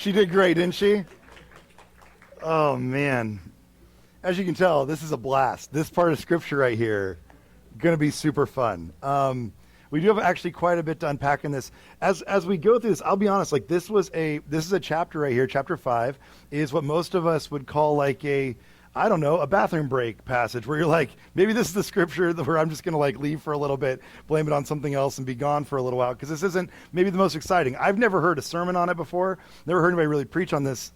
She did great, didn't she? Oh, man. As you can tell, this is a blast. This part of Scripture right here, going to be super fun. We do have actually quite a bit to unpack in this. As we go through this, I'll be honest, like this is a chapter right here, chapter 5, is what most of us would call like a bathroom break passage where you're like, maybe this is the scripture where I'm just going to like leave for a little bit, blame it on something else and be gone for a little while because this isn't maybe the most exciting. I've never heard a sermon on it before. Never heard anybody really preach on this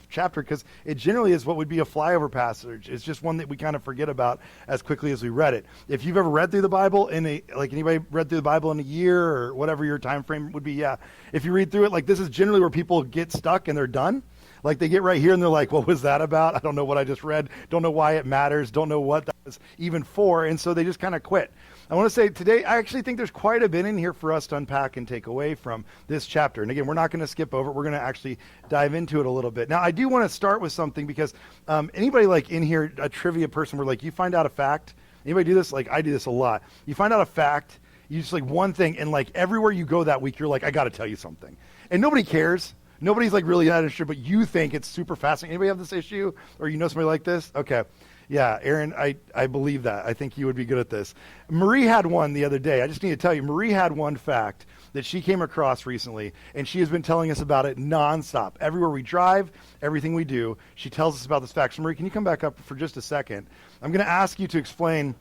chapter because it generally is what would be a flyover passage. It's just one that we kind of forget about as quickly as we read it. If you've ever read through the Bible anybody read through the Bible in a year or whatever your time frame would be, yeah. If you read through it, like this is generally where people get stuck and they're done. Like they get right here and they're like, what was that about? I don't know what I just read. Don't know why it matters. Don't know what that was even for. And so they just kind of quit. I want to say today, I actually think there's quite a bit in here for us to unpack and take away from this chapter. And again, we're not going to skip over it. We're going to actually dive into it a little bit. Now, I do want to start with something because anybody like in here, a trivia person where like you find out a fact. Anybody do this? Like I do this a lot. You find out a fact, you just like one thing, and like everywhere you go that week, you're like, I got to tell you something. And nobody cares. Nobody's like really that interested, but you think it's super fascinating. Anybody have this issue or you know somebody like this? Okay. Yeah, Aaron, I believe that. I think you would be good at this. Marie had one the other day. I just need to tell you, Marie had one fact that she came across recently, and she has been telling us about it nonstop. Everywhere we drive, everything we do, she tells us about this fact. So Marie, can you come back up for just a second? I'm going to ask you to explain.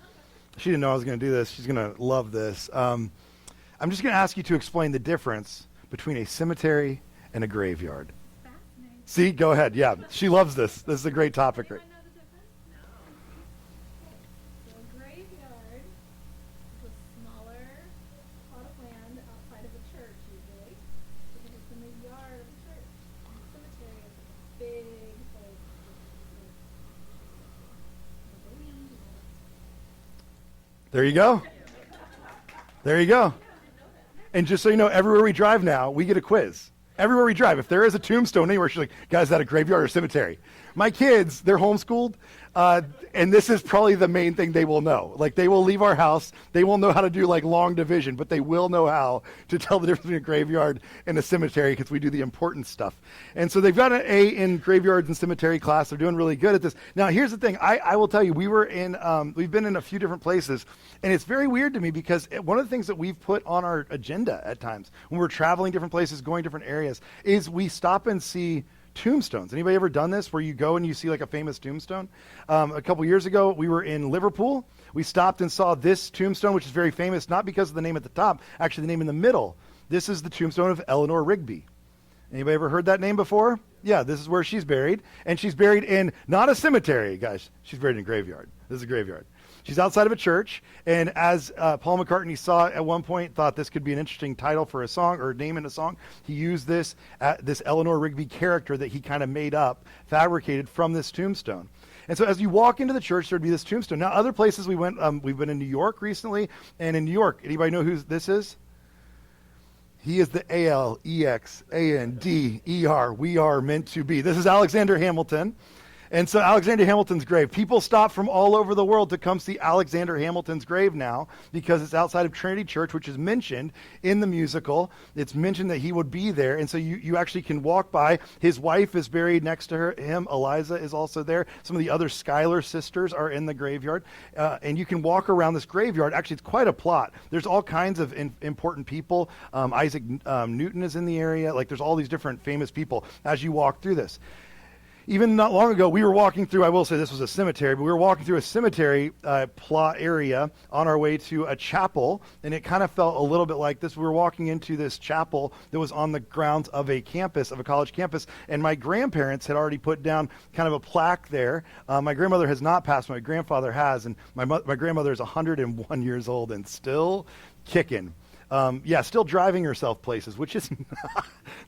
She didn't know I was going to do this. She's going to love this. I'm just going to ask you to explain the difference between a cemetery and a graveyard. See, go ahead. Yeah, she loves this. This is a great topic. Right? So a graveyard is a smaller plot of land outside of a church usually, because it's in the yard of a church. And a cemetery is a big place. There you go. There you go. And just so you know, everywhere we drive now, we get a quiz. Everywhere we drive, if there is a tombstone anywhere, she's like, guys, is that a graveyard or cemetery? My kids, they're homeschooled, and this is probably the main thing they will know. Like, they will leave our house. They won't know how to do, like, long division, but they will know how to tell the difference between a graveyard and a cemetery because we do the important stuff. And so they've got an A in graveyards and cemetery class. They're doing really good at this. Now, here's the thing. I will tell you, we've been in a few different places, and it's very weird to me because one of the things that we've put on our agenda at times when we're traveling different places, going different areas, is we stop and see tombstones. Anybody ever done this where you go and you see like a famous tombstone? A couple years ago, we were in Liverpool. We stopped and saw this tombstone, which is very famous, not because of the name at the top, actually the name in the middle. This is the tombstone of Eleanor Rigby. Anybody ever heard that name before? Yeah, this is where she's buried. And she's buried in not a cemetery, guys. She's buried in a graveyard. This is a graveyard. She's outside of a church, and as Paul McCartney saw at one point, thought this could be an interesting title for a song or name in a song, he used this Eleanor Rigby character that he kind of made up, fabricated from this tombstone. And so as you walk into the church, there'd be this tombstone. Now, other places we went, we've been in New York recently, and in New York, anybody know who this is? He is the Alexander. We are meant to be. This is Alexander Hamilton. And so Alexander Hamilton's grave, people stop from all over the world to come see Alexander Hamilton's grave now because it's outside of Trinity Church, which is mentioned in the musical. It's mentioned that he would be there. And so you actually can walk by. His wife is buried next to him. Eliza is also there. Some of the other Schuyler sisters are in the graveyard. And you can walk around this graveyard. Actually, it's quite a plot. There's all kinds of important people. Isaac Newton is in the area. Like there's all these different famous people as you walk through this. Even not long ago, we were walking through, I will say this was a cemetery, but we were walking through a cemetery plot area on our way to a chapel, and it kind of felt a little bit like this. We were walking into this chapel that was on the grounds of a campus, of a college campus, and my grandparents had already put down kind of a plaque there. My grandmother has not passed, my grandfather has, and my grandmother is 101 years old and still kicking. Still driving herself places, which is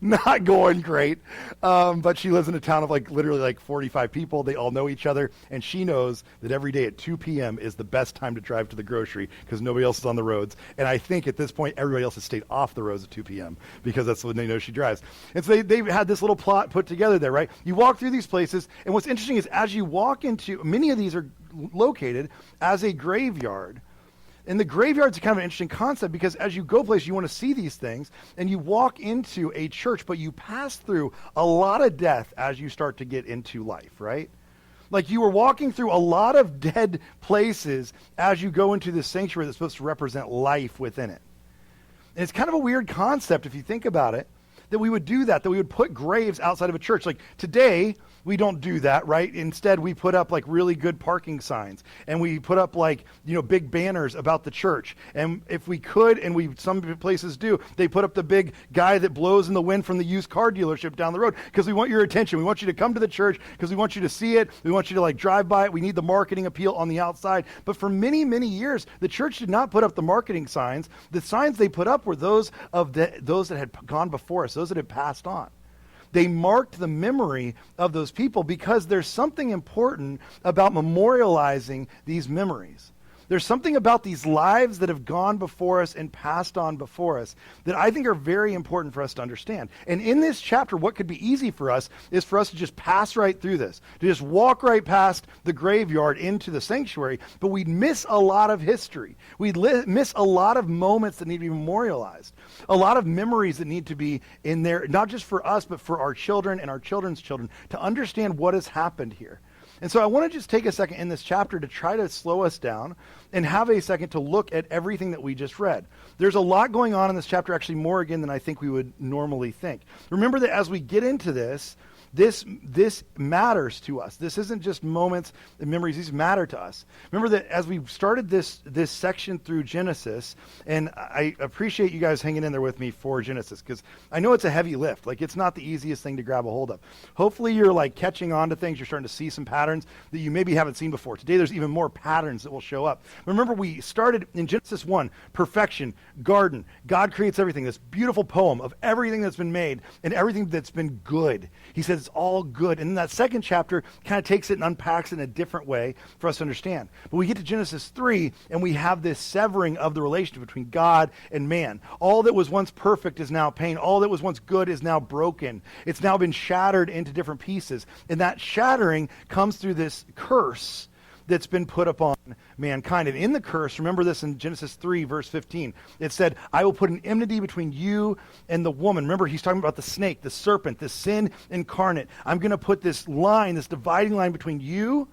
not going great. But she lives in a town of literally 45 people. They all know each other. And she knows that every day at 2 p.m. is the best time to drive to the grocery because nobody else is on the roads. And I think at this point, everybody else has stayed off the roads at 2 p.m. because that's when they know she drives. And so they've had this little plot put together there, right? You walk through these places. And what's interesting is as you walk into, many of these are located as a graveyard. And the graveyard's kind of an interesting concept because as you go places, you want to see these things, and you walk into a church, but you pass through a lot of death as you start to get into life, right? Like you were walking through a lot of dead places as you go into this sanctuary that's supposed to represent life within it. And it's kind of a weird concept if you think about it, that we would do that we would put graves outside of a church. Like today, we don't do that, right? Instead, we put up like really good parking signs, and we put up like, big banners about the church. And if we could, and some places do, they put up the big guy that blows in the wind from the used car dealership down the road because we want your attention. We want you to come to the church because we want you to see it. We want you to like drive by it. We need the marketing appeal on the outside. But for many, many years, the church did not put up the marketing signs. The signs they put up were those that had gone before us, those that had passed on. They marked the memory of those people because there's something important about memorializing these memories. There's something about these lives that have gone before us and passed on before us that I think are very important for us to understand. And in this chapter, what could be easy for us is for us to just pass right through this, to just walk right past the graveyard into the sanctuary, but we'd miss a lot of history. We'd miss a lot of moments that need to be memorialized, a lot of memories that need to be in there, not just for us, but for our children and our children's children to understand what has happened here. And so I want to just take a second in this chapter to try to slow us down and have a second to look at everything that we just read. There's a lot going on in this chapter, actually more again than I think we would normally think. Remember that as we get into this matters to us. This isn't just moments and memories. These matter to us. Remember that as we started this section through Genesis, and I appreciate you guys hanging in there with me for Genesis, because I know it's a heavy lift. Like, it's not the easiest thing to grab a hold of. Hopefully you're like catching on to things. You're starting to see some patterns that you maybe haven't seen before. Today there's even more patterns that will show up. Remember, we started in Genesis 1, perfection, garden. God creates everything. This beautiful poem of everything that's been made and everything that's been good. He says it's all good. And then that second chapter kind of takes it and unpacks it in a different way for us to understand. But we get to Genesis 3, and we have this severing of the relationship between God and man. All that was once perfect is now pain. All that was once good is now broken. It's now been shattered into different pieces. And that shattering comes through this curse that's been put upon mankind. And in the curse, remember this in Genesis 3, verse 15, it said, I will put an enmity between you and the woman. Remember, he's talking about the snake, the serpent, the sin incarnate. I'm going to put this line, this dividing line between you,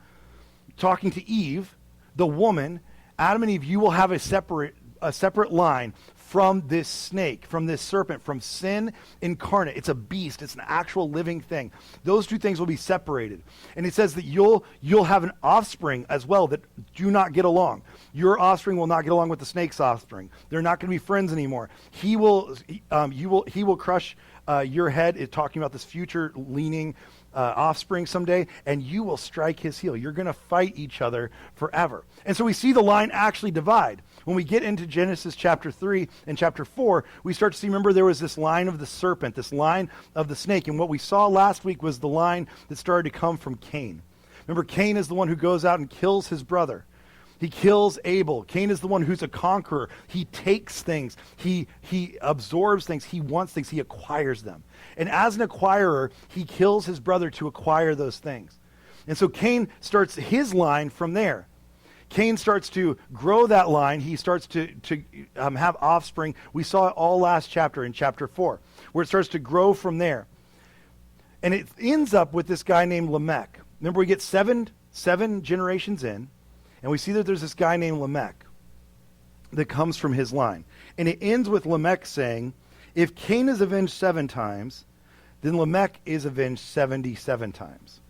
talking to Eve, the woman, Adam and Eve. You will have a separate line from this snake, from this serpent, from sin incarnate. It's a beast. It's an actual living thing. Those two things will be separated. And it says that you'll have an offspring as well that do not get along. Your offspring will not get along with the snake's offspring. They're not going to be friends anymore. He will crush your head. It's talking about this future leaning offspring someday, and you will strike his heel. You're going to fight each other forever. And so we see the line actually divide. When we get into Genesis chapter 3 and chapter 4, we start to see, remember, there was this line of the serpent, this line of the snake. And what we saw last week was the line that started to come from Cain. Remember, Cain is the one who goes out and kills his brother. He kills Abel. Cain is the one who's a conqueror. He takes things. He absorbs things. He wants things. He acquires them. And as an acquirer, he kills his brother to acquire those things. And so Cain starts his line from there. Cain starts to grow that line. He starts to have offspring. We saw it all last chapter in chapter 4, where it starts to grow from there. And it ends up with this guy named Lamech. Remember, we get seven generations in, and we see that there's this guy named Lamech that comes from his line. And it ends with Lamech saying, if Cain is avenged 7 times, then Lamech is avenged 77 times.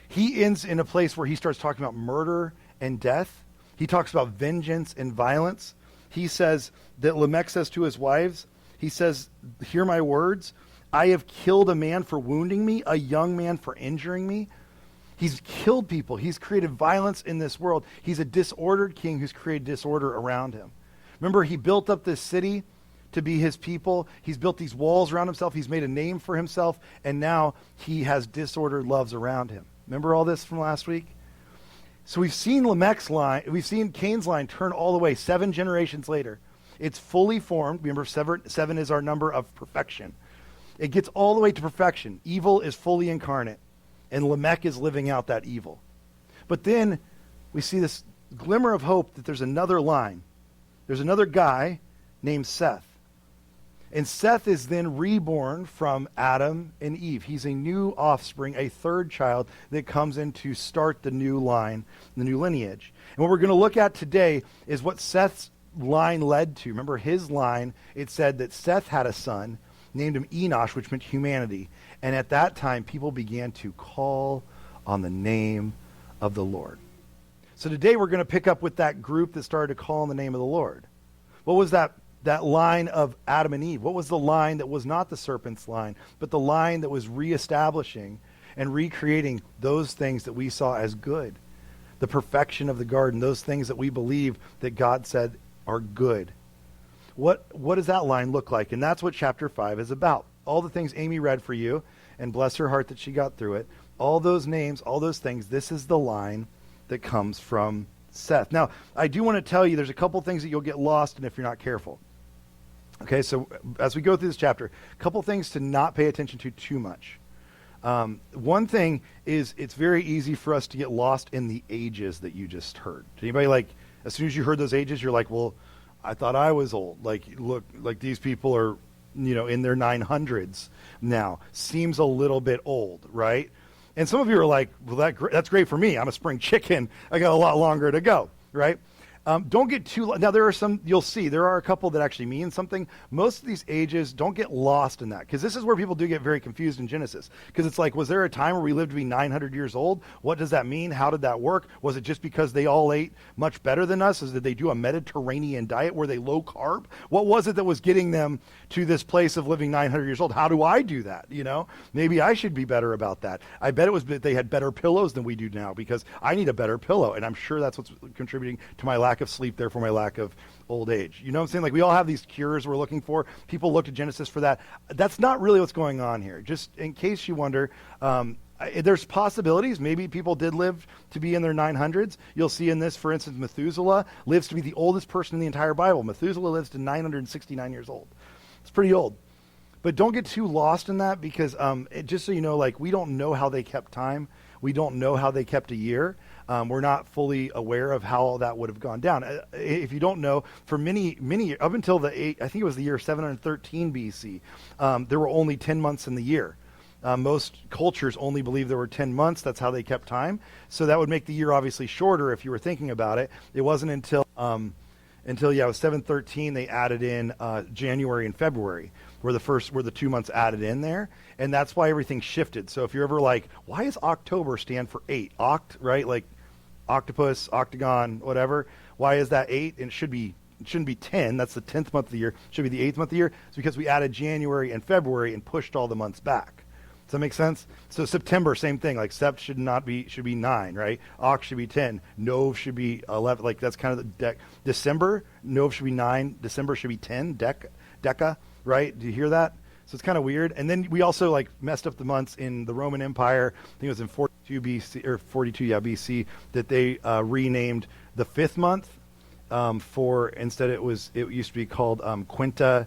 He ends in a place where he starts talking about murder and death. He talks about vengeance and violence. He says that Lamech says to his wives, he says, hear my words. I have killed a man for wounding me, a young man for injuring me. He's killed people. He's created violence in this world. He's a disordered king who's created disorder around him. Remember, he built up this city to be his people. He's built these walls around himself. He's made a name for himself. And now he has disordered loves around him. Remember all this from last week? So we've seen Lamech's line, we've seen Cain's line turn all the way 7 generations later. It's fully formed. Remember, 7 is our number of perfection. It gets all the way to perfection. Evil is fully incarnate, and Lamech is living out that evil. But then we see this glimmer of hope that there's another line there's another guy named Seth. And Seth is then reborn from Adam and Eve. He's a new offspring, a third child that comes in to start the new line, the new lineage. And what we're going to look at today is what Seth's line led to. Remember his line, it said that Seth had a son, named him Enosh, which meant humanity. And at that time, people began to call on the name of the Lord. So today we're going to pick up with that group that started to call on the name of the Lord. What was that line of Adam and Eve? What was the line that was not the serpent's line, but the line that was reestablishing and recreating those things that we saw as good? The perfection of the garden, those things that we believe that God said are good. What does that line look like? And that's what chapter 5 is about. All the things Amy read for you, and bless her heart that she got through it. All those names, all those things, this is the line that comes from Seth. Now, I do want to tell you there's a couple things that you'll get lost in if you're not careful. Okay, so as we go through this chapter, a couple things to not pay attention to too much. One thing is it's very easy for us to get lost in the ages that you just heard. Did anybody, like, as soon as you heard those ages, you're like, well, I thought I was old. Like, look, like these people are, in their 900s now. Seems a little bit old, right? And some of you are like, well, that's great for me. I'm a spring chicken. I got a lot longer to go, right? Don't get too, now there are some, you'll see, there are a couple that actually mean something. Most of these ages, don't get lost in that, because this is where people do get very confused in Genesis. Because it's like, was there a time where we lived to be 900 years old? What does that mean? How did that work? Was it just because they all ate much better than us? Did they do a Mediterranean diet? Were they low carb? What was it that was getting them to this place of living 900 years old? How do I do that? Maybe I should be better about that. I bet it was that they had better pillows than we do now, because I need a better pillow. And I'm sure that's what's contributing to my lack of sleep, therefore my lack of old age. You know what I'm saying? Like, we all have these cures we're looking for. People look to Genesis for that. That's not really what's going on here. Just in case you wonder, there's possibilities. Maybe people did live to be in their 900s. You'll see in this, for instance, Methuselah lives to be the oldest person in the entire Bible. Methuselah lives to 969 years old. It's pretty old. But don't get too lost in that, because just so you know, like, we don't know how they kept time. We don't know how they kept a year. We're not fully aware of how that would have gone down. If you don't know, for many, up until I think it was the year 713 BC, there were only 10 months in the year. Most cultures only believe there were 10 months. That's how they kept time. So that would make the year obviously shorter if you were thinking about it. It wasn't until it was 713 they added in January and February, were the 2 months added in there. And that's why everything shifted. So if you're ever like, why does October stand for 8? Right? Like octopus, octagon, whatever. Why is that 8? And it shouldn't be 10. That's the 10th month of the year. It should be the 8th month of the year. It's because we added January and February and pushed all the months back. Does that make sense? So September, same thing. Like Sept should be 9, right? Oct should be 10. Nov should be 11. Like, that's kind of the December, Nov should be 9. December should be 10. Deca, right? Do you hear that? So it's kind of weird. And then we also like messed up the months in the Roman Empire. I think it was in 42 BC that they renamed the 5th month instead it used to be called Quinta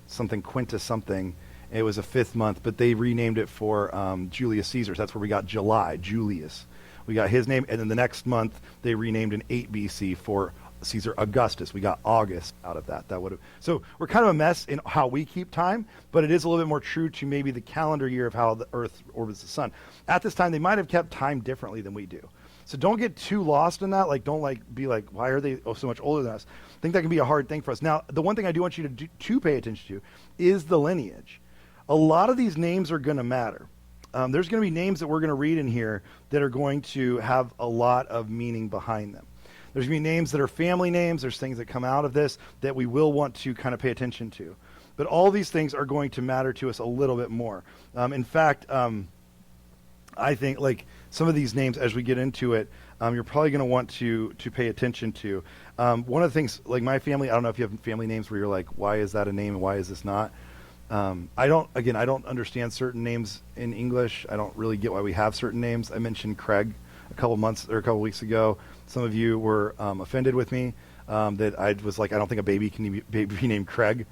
something. It was a 5th month, but they renamed it for Julius Caesar. So that's where we got July, Julius. We got his name, and then the next month they renamed in 8 BC for Caesar Augustus. We got August out of that. So we're kind of a mess in how we keep time, but it is a little bit more true to maybe the calendar year of how the Earth orbits the sun. At this time, they might have kept time differently than we do. So don't get too lost in that. Like, don't be like, why are they so much older than us? I think that can be a hard thing for us. Now, the one thing I do want you to pay attention to is the lineage. A lot of these names are going to matter. There's going to be names that we're going to read in here that are going to have a lot of meaning behind them. There's going to be names that are family names. There's things that come out of this that we will want to kind of pay attention to. But all these things are going to matter to us a little bit more. In fact, I think like some of these names, as we get into it, you're probably going to want to pay attention to. One of the things, like my family, I don't know if you have family names where you're like, why is that a name and why is this not? I don't understand certain names in English. I don't really get why we have certain names. I mentioned Craig a couple weeks ago. Some of you were offended with me that I was like, I don't think a baby can be named Craig.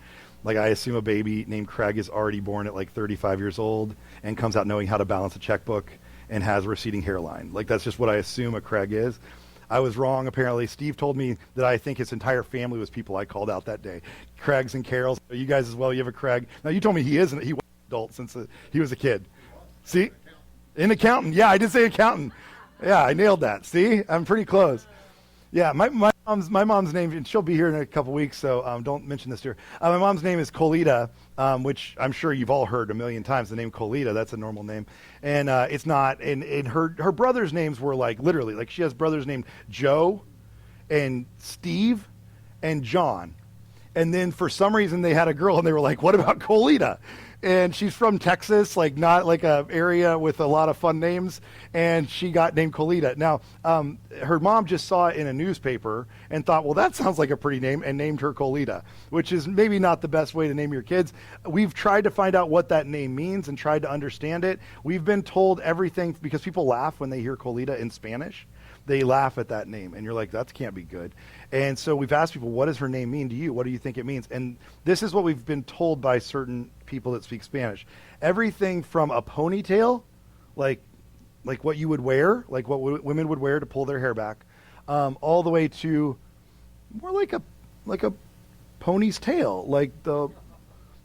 Like, I assume a baby named Craig is already born at like 35 years old and comes out knowing how to balance a checkbook and has a receding hairline. Like, that's just what I assume a Craig is. I was wrong, apparently. Steve told me that I think his entire family was people I called out that day. Craigs and Carols. You guys as well, you have a Craig. Now, you told me he was an adult since he was a kid. See? An accountant. Yeah, I did say accountant. Yeah, I nailed that. See? I'm pretty close. Yeah, my mom's name, and she'll be here in a couple weeks, so don't mention this to her. My mom's name is Colita, which I'm sure you've all heard a million times. The name Colita, that's a normal name, and it's not. And her brothers' names were like literally, like she has brothers named Joe, and Steve, and John, and then for some reason they had a girl, and they were like, "What about Colita?" And she's from Texas, like not like a area with a lot of fun names, and she got named Colita. Now, her mom just saw it in a newspaper and thought, well, that sounds like a pretty name, and named her Colita, which is maybe not the best way to name your kids. We've tried to find out what that name means and tried to understand it. We've been told everything, because people laugh when they hear Colita in Spanish. They laugh at that name, and you're like, that can't be good. And so we've asked people, what does her name mean to you? What do you think it means? And this is what we've been told by certain people that speak Spanish. Everything from a ponytail, like what you would wear, like what women would wear to pull their hair back, all the way to more like a pony's tail, like the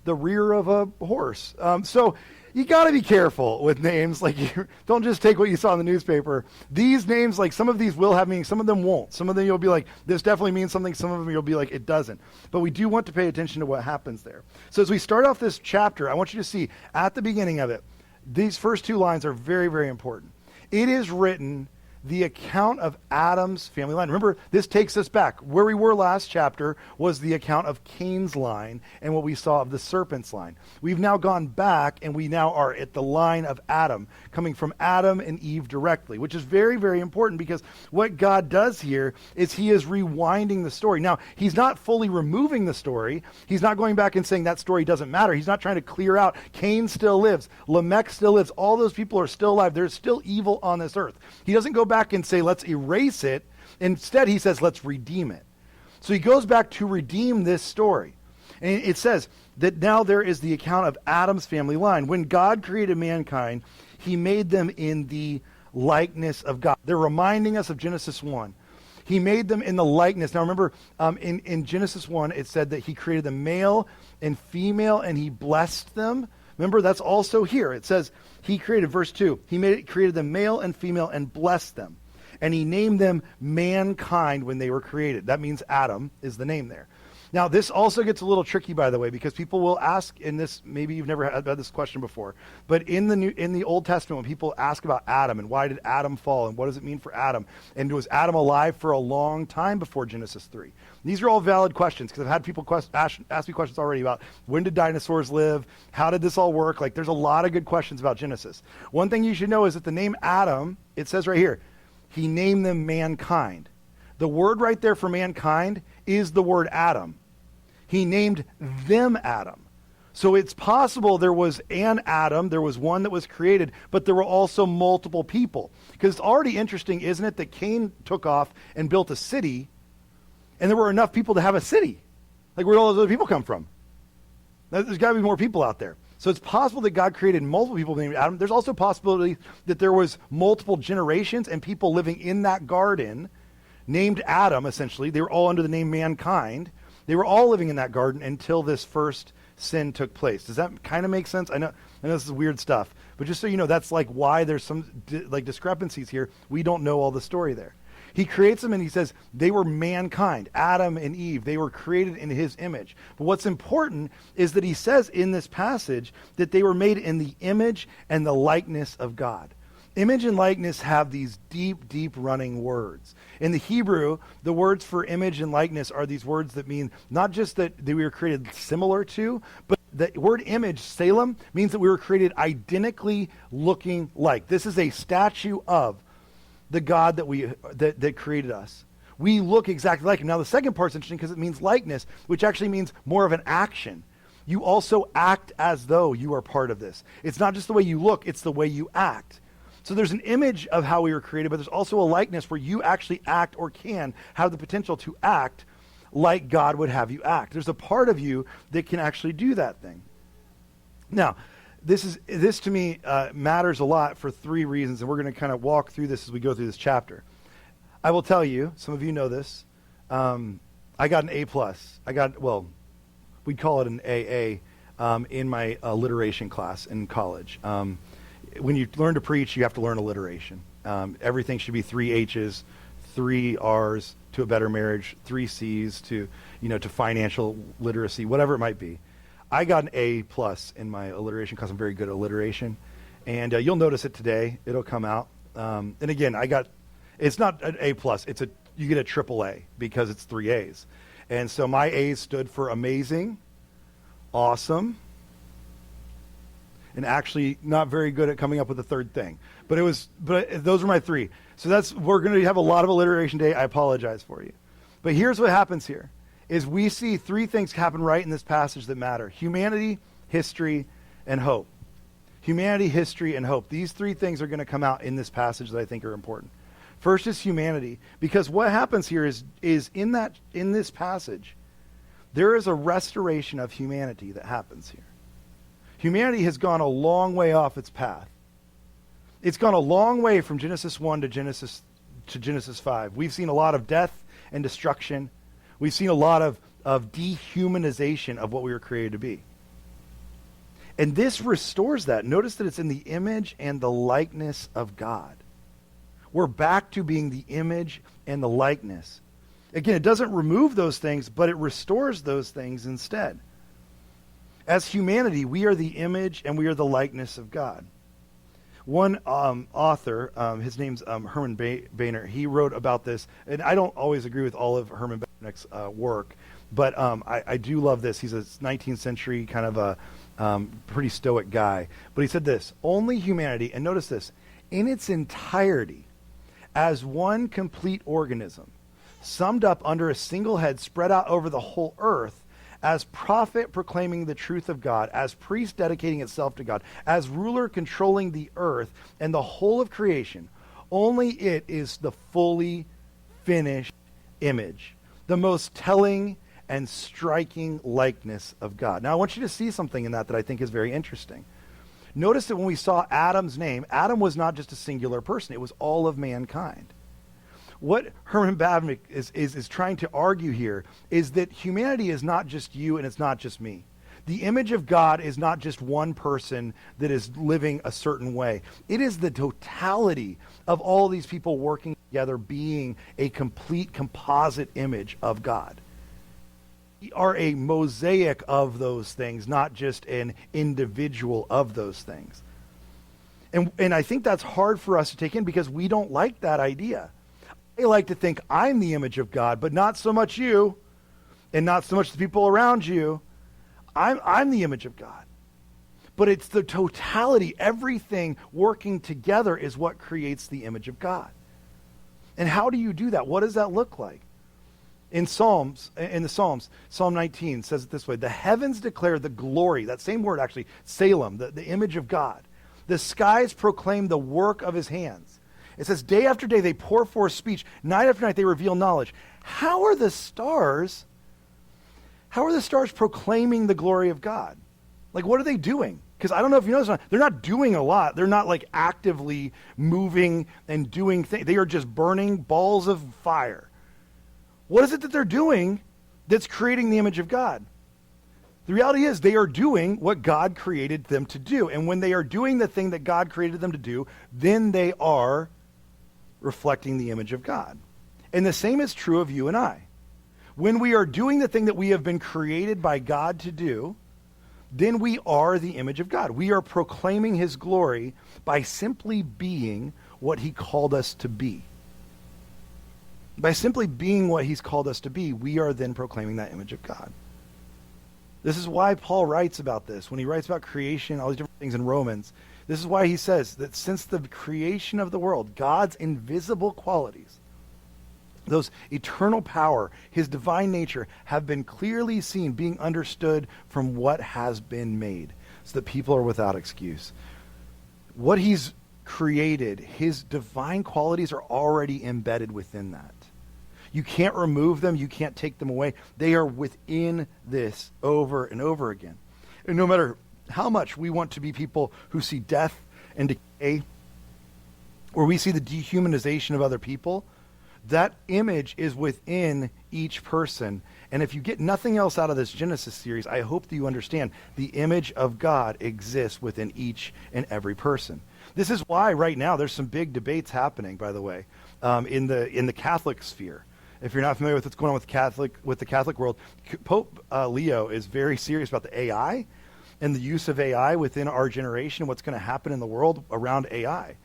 rear of a horse. So you got to be careful with names. Like, you don't just take what you saw in the newspaper. These names, like some of these will have meaning, some of them won't. Some of them you'll be like, this definitely means something. Some of them you'll be like, it doesn't. But we do want to pay attention to what happens there. So as we start off this chapter, I want you to see at the beginning of it, these first two lines are very, very important. It is written the account of Adam's family line. Remember, this takes us back. Where we were last chapter was the account of Cain's line and what we saw of the serpent's line. We've now gone back, and we now are at the line of Adam, coming from Adam and Eve directly, which is very, very important, because what God does here is he is rewinding the story. Now, he's not fully removing the story. He's not going back and saying that story doesn't matter. He's not trying to clear out. Cain still lives. Lamech still lives. All those people are still alive. There's still evil on this earth. He doesn't go back and say, let's erase it. Instead, he says, let's redeem it. So he goes back to redeem this story. And it says that now there is the account of Adam's family line. When God created mankind, he made them in the likeness of God. They're reminding us of Genesis 1. He made them in the likeness. Now remember, in Genesis 1, it said that he created the male and female, and he blessed them. Remember, that's also here. It says he created, verse 2, created them male and female and blessed them. And he named them mankind when they were created. That means Adam is the name there. Now, this also gets a little tricky, by the way, because people will ask in this, maybe you've never had this question before, but in the Old Testament, when people ask about Adam and why did Adam fall and what does it mean for Adam, and was Adam alive for a long time before Genesis 3? These are all valid questions, because I've had people ask me questions already about when did dinosaurs live, how did this all work? Like, there's a lot of good questions about Genesis. One thing you should know is that the name Adam, it says right here, he named them mankind. The word right there for mankind is the word Adam. He named them Adam. So it's possible there was an Adam, there was one that was created, but there were also multiple people. Because it's already interesting, isn't it, that Cain took off and built a city, and there were enough people to have a city. Like, where did all those other people come from? There's got to be more people out there. So it's possible that God created multiple people named Adam. There's also a possibility that there was multiple generations and people living in that garden named Adam, essentially. They were all under the name mankind. They were all living in that garden until this first sin took place. Does that kind of make sense? I know this is weird stuff, but just so you know, that's like why there's some discrepancies here. We don't know all the story there. He creates them and he says they were mankind, Adam and Eve. They were created in his image. But what's important is that he says in this passage that they were made in the image and the likeness of God. Image and likeness have these deep, deep running words. In the Hebrew, the words for image and likeness are these words that mean not just that we were created similar to, but the word image, Salem, means that we were created identically looking like. This is a statue of the God that created us. We look exactly like him. Now, the second part's interesting because it means likeness, which actually means more of an action. You also act as though you are part of this. It's not just the way you look, it's the way you act. So there's an image of how we were created, but there's also a likeness where you actually act or can have the potential to act like God would have you act. There's a part of you that can actually do that thing. Now, this to me matters a lot for three reasons, and we're going to kind of walk through this as we go through this chapter. I will tell you, some of you know this, I got an A+. We'd call it an AA in my alliteration class in college. When you learn to preach, you have to learn alliteration. Everything should be 3 H's, 3 R's to a better marriage, 3 C's to financial literacy, whatever it might be. I got an A+ in my alliteration class. I'm very good at alliteration. And you'll notice it today. It'll come out. And again, it's not an A+. You get a triple A because it's 3 A's. And so my A's stood for amazing, awesome, and actually not very good at coming up with a third thing. But those were my 3. So we're going to have a lot of alliteration today. I apologize for you. But here's what happens here, is we see 3 things happen right in this passage that matter. Humanity, history, and hope. Humanity, history, and hope. These 3 things are going to come out in this passage that I think are important. First is humanity, because what happens here is in this passage, there is a restoration of humanity that happens here. Humanity has gone a long way off its path. It's gone a long way from Genesis 1 to Genesis 5. We've seen a lot of death and destruction. We've seen a lot of dehumanization of what we were created to be. And this restores that. Notice that it's in the image and the likeness of God. We're back to being the image and the likeness. Again, it doesn't remove those things, but it restores those things instead. As humanity, we are the image and we are the likeness of God. One author, his name's Herman Boehner, he wrote about this, and I don't always agree with all of Herman Boehner's work, but I do love this. He's a 19th century kind of a pretty stoic guy. But he said this: only humanity, and notice this, in its entirety, as one complete organism, summed up under a single head spread out over the whole earth, as prophet proclaiming the truth of God, as priest dedicating itself to God, as ruler controlling the earth and the whole of creation, only it is the fully finished image, the most telling and striking likeness of God. Now I want you to see something in that I think is very interesting. Notice that when we saw Adam's name, Adam was not just a singular person, it was all of mankind. What Herman Bavinck is trying to argue here is that humanity is not just you and it's not just me. The image of God is not just one person that is living a certain way. It is the totality of all these people working together being a complete composite image of God. We are a mosaic of those things, not just an individual of those things. And I think that's hard for us to take in because we don't like that idea. I like to think I'm the image of God, but not so much you, and not so much the people around you. I'm the image of God. But it's the totality, everything working together is what creates the image of God. And how do you do that? What does that look like? In the Psalms, Psalm 19 says it this way: the heavens declare the glory, that same word actually, Salem, the image of God. The skies proclaim the work of his hands. It says, day after day they pour forth speech. Night after night they reveal knowledge. How are the stars proclaiming the glory of God? Like, what are they doing? Because I don't know if you know this, they're not doing a lot. They're not like actively moving and doing things. They are just burning balls of fire. What is it that they're doing that's creating the image of God? The reality is they are doing what God created them to do. And when they are doing the thing that God created them to do, then they are reflecting the image of God. And the same is true of you and I. When we are doing the thing that we have been created by God to do, then we are the image of God. We are proclaiming his glory by simply being what he called us to be. By simply being what he's called us to be, we are then proclaiming that image of God. This is why Paul writes about this. When he writes about creation, all these different things in Romans, this is why he says that since the creation of the world, God's invisible qualities, those eternal power, his divine nature, have been clearly seen, being understood from what has been made, so that people are without excuse. What he's created, his divine qualities are already embedded within that. You can't remove them. You can't take them away. They are within this over and over again. And no matter how much we want to be people who see death and decay, or we see the dehumanization of other people, That image is within each person. And if you get nothing else out of this Genesis series, I hope that you understand the image of God exists within each and every person. This is why right now there's some big debates happening, by the way, in the Catholic sphere. If you're not familiar with what's going on with the Catholic world, Pope Leo is very serious about the AI and the use of AI within our generation, what's going to happen in the world around AI.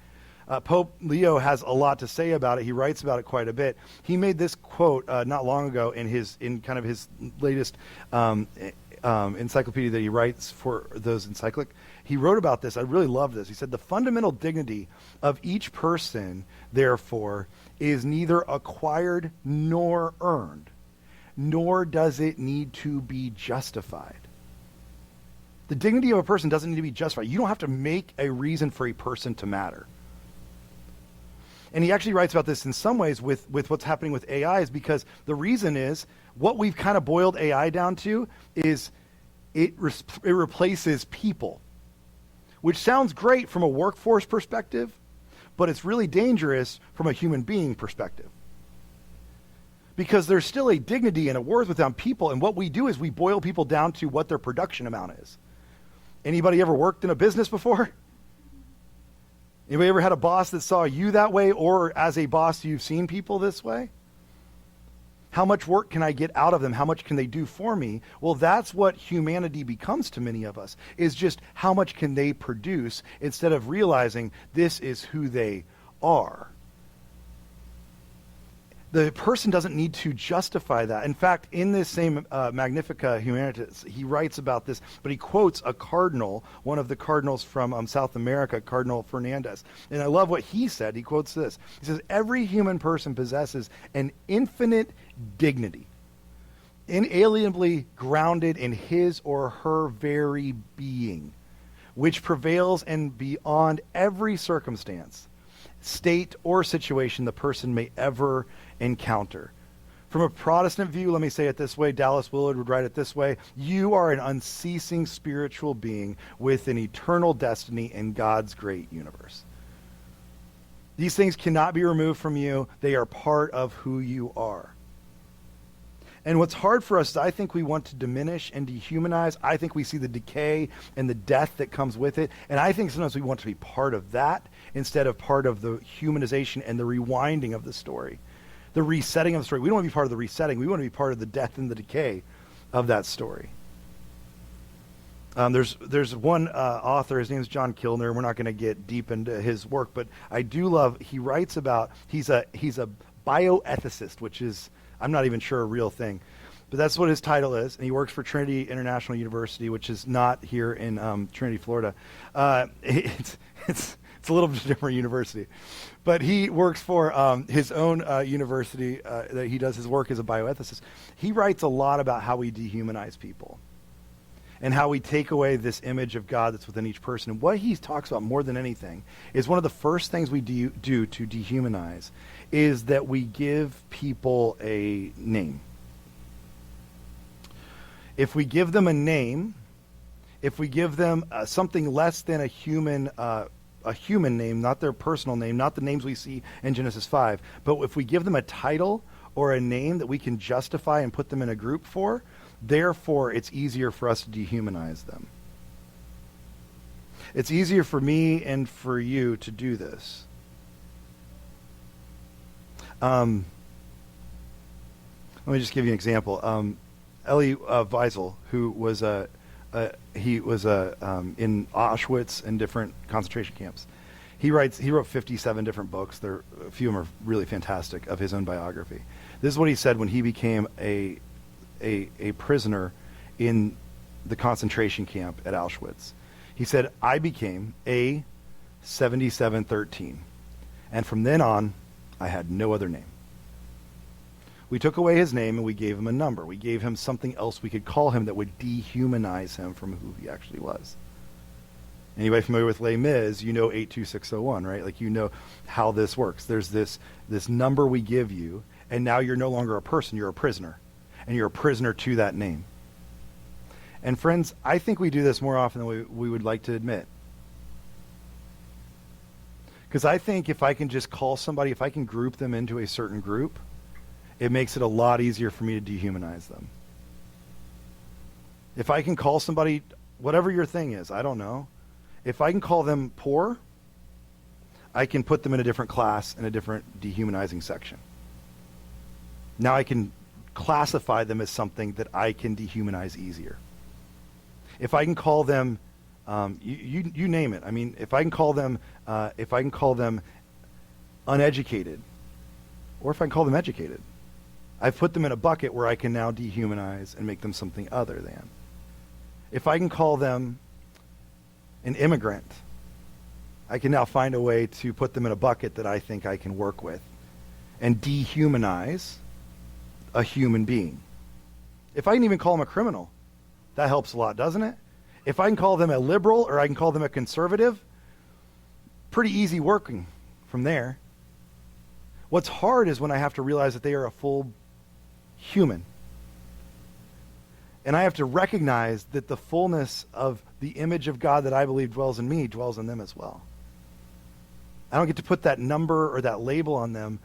Pope Leo has a lot to say about it. He writes about it quite a bit. He made this quote not long ago in kind of his latest encyclopedia that he writes for those encyclic. He wrote about this. I really love this. He said, the fundamental dignity of each person, therefore, is neither acquired nor earned, nor does it need to be justified. The dignity of a person doesn't need to be justified. You don't have to make a reason for a person to matter. And he actually writes about this in some ways with what's happening with AI is because the reason is what we've kind of boiled AI down to is it replaces people, which sounds great from a workforce perspective, but it's really dangerous from a human being perspective. Because there's still a dignity and a worth without people, and what we do is we boil people down to what their production amount is. Anybody ever worked in a business before? Anybody ever had a boss that saw you that way, or as a boss you've seen people this way? How much work can I get out of them? How much can they do for me? Well, that's what humanity becomes to many of us, is just how much can they produce instead of realizing this is who they are. The person doesn't need to justify that. In fact, in this same Magnifica Humanitas, he writes about this, but he quotes a cardinal, one of the cardinals from South America, Cardinal Fernandez. And I love what he said. He quotes this. He says, every human person possesses an infinite dignity, inalienably grounded in his or her very being, which prevails and beyond every circumstance, state, or situation the person may ever encounter. From a Protestant view, let me say it this way, Dallas Willard would write it this way: you are an unceasing spiritual being with an eternal destiny in God's great universe. These things cannot be removed from you. They are part of who you are. And what's hard for us is I think we want to diminish and dehumanize. I think we see the decay and the death that comes with it. And I think sometimes we want to be part of that instead of part of the humanization and the rewinding of the story. The resetting of the story. We don't want to be part of the resetting. We want to be part of the death and the decay of that story. There's one author, his name is John Kilner. We're not going to get deep into his work, but I do love, he writes about, he's a bioethicist, which is, I'm not even sure a real thing, but that's what his title is. And he works for Trinity International University, which is not here in Trinity, Florida. It's a little bit different university, but he works for his own university that he does his work as a bioethicist. He writes a lot about how we dehumanize people and how we take away this image of God that's within each person. And what he talks about more than anything is one of the first things we do to dehumanize is that we give people a name. If we give them a name, if we give them something less than a human name, not their personal name, not the names we see in Genesis 5, but if we give them a title or a name that we can justify and put them in a group for, therefore it's easier for us to dehumanize them. It's easier for me and for you to do this. Let me just give you an example. Elie Wiesel, who was in Auschwitz and different concentration camps. He wrote 57 different books. A few of them are really fantastic, of his own biography. This is what he said when he became a prisoner in the concentration camp at Auschwitz. He said, I became a 7713. And from then on, I had no other name. We took away his name and we gave him a number. We gave him something else we could call him that would dehumanize him from who he actually was. Anybody familiar with Les Mis, you know 82601, right? Like, you know how this works. There's this number we give you, and now you're no longer a person, you're a prisoner. And you're a prisoner to that name. And friends, I think we do this more often than we would like to admit. Because I think if I can just call somebody, if I can group them into a certain group, it makes it a lot easier for me to dehumanize them. If I can call somebody, whatever your thing is, I don't know. If I can call them poor, I can put them in a different class in a different dehumanizing section. Now I can classify them as something that I can dehumanize easier. If I can call them, you name it. I mean, if I can call them uneducated, or if I can call them educated, I've put them in a bucket where I can now dehumanize and make them something other than. If I can call them an immigrant, I can now find a way to put them in a bucket that I think I can work with and dehumanize a human being. If I can even call them a criminal, that helps a lot, doesn't it? If I can call them a liberal or I can call them a conservative, pretty easy working from there. What's hard is when I have to realize that they are a full human. And I have to recognize that the fullness of the image of God that I believe dwells in me dwells in them as well. I don't get to put that number or that label on them.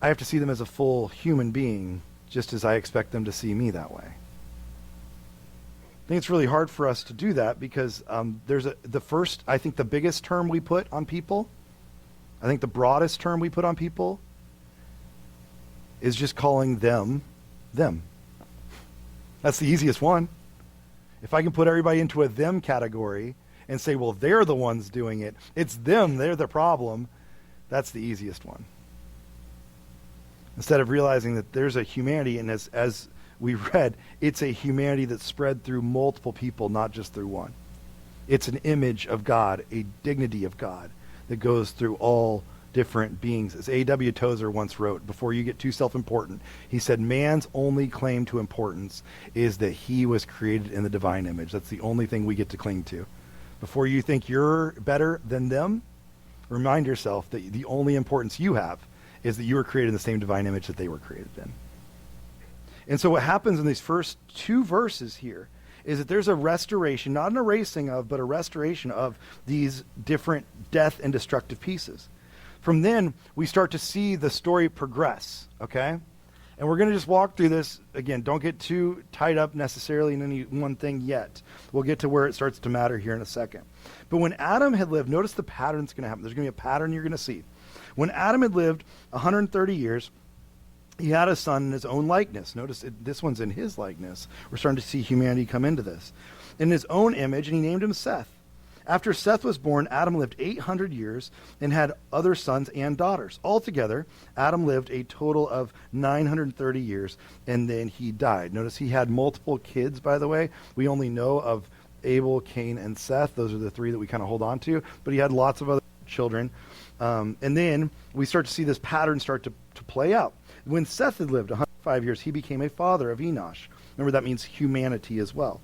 I have to see them as a full human being, just as I expect them to see me that way. I think it's really hard for us to do that because I think the biggest term we put on people, I think the broadest term we put on people is just calling them, them. That's the easiest one. If I can put everybody into a them category and say, well, they're the ones doing it, it's them, they're the problem, that's the easiest one. Instead of realizing that there's a humanity, and as we read, it's a humanity that's spread through multiple people, not just through one. It's an image of God, a dignity of God that goes through all different beings. As A.W. Tozer once wrote, before you get too self-important, he said, man's only claim to importance is that he was created in the divine image. That's the only thing we get to cling to. Before you think you're better than them, remind yourself that the only importance you have is that you were created in the same divine image that they were created in. And so what happens in these first two verses here is that there's a restoration, not an erasing of, but a restoration of these different death and destructive pieces. From then, we start to see the story progress, okay? And we're going to just walk through this. Again, don't get too tied up necessarily in any one thing yet. We'll get to where it starts to matter here in a second. But when Adam had lived, notice the pattern that's going to happen. There's going to be a pattern you're going to see. When Adam had lived 130 years, he had a son in his own likeness. Notice this one's in his likeness. We're starting to see humanity come into this. In his own image, and he named him Seth. After Seth was born, Adam lived 800 years and had other sons and daughters. Altogether, Adam lived a total of 930 years, and then he died. Notice he had multiple kids, by the way. We only know of Abel, Cain, and Seth. Those are the three that we kind of hold on to. But he had lots of other children. And then we start to see this pattern start to play out. When Seth had lived 105 years, he became a father of Enosh. Remember, that means humanity as well.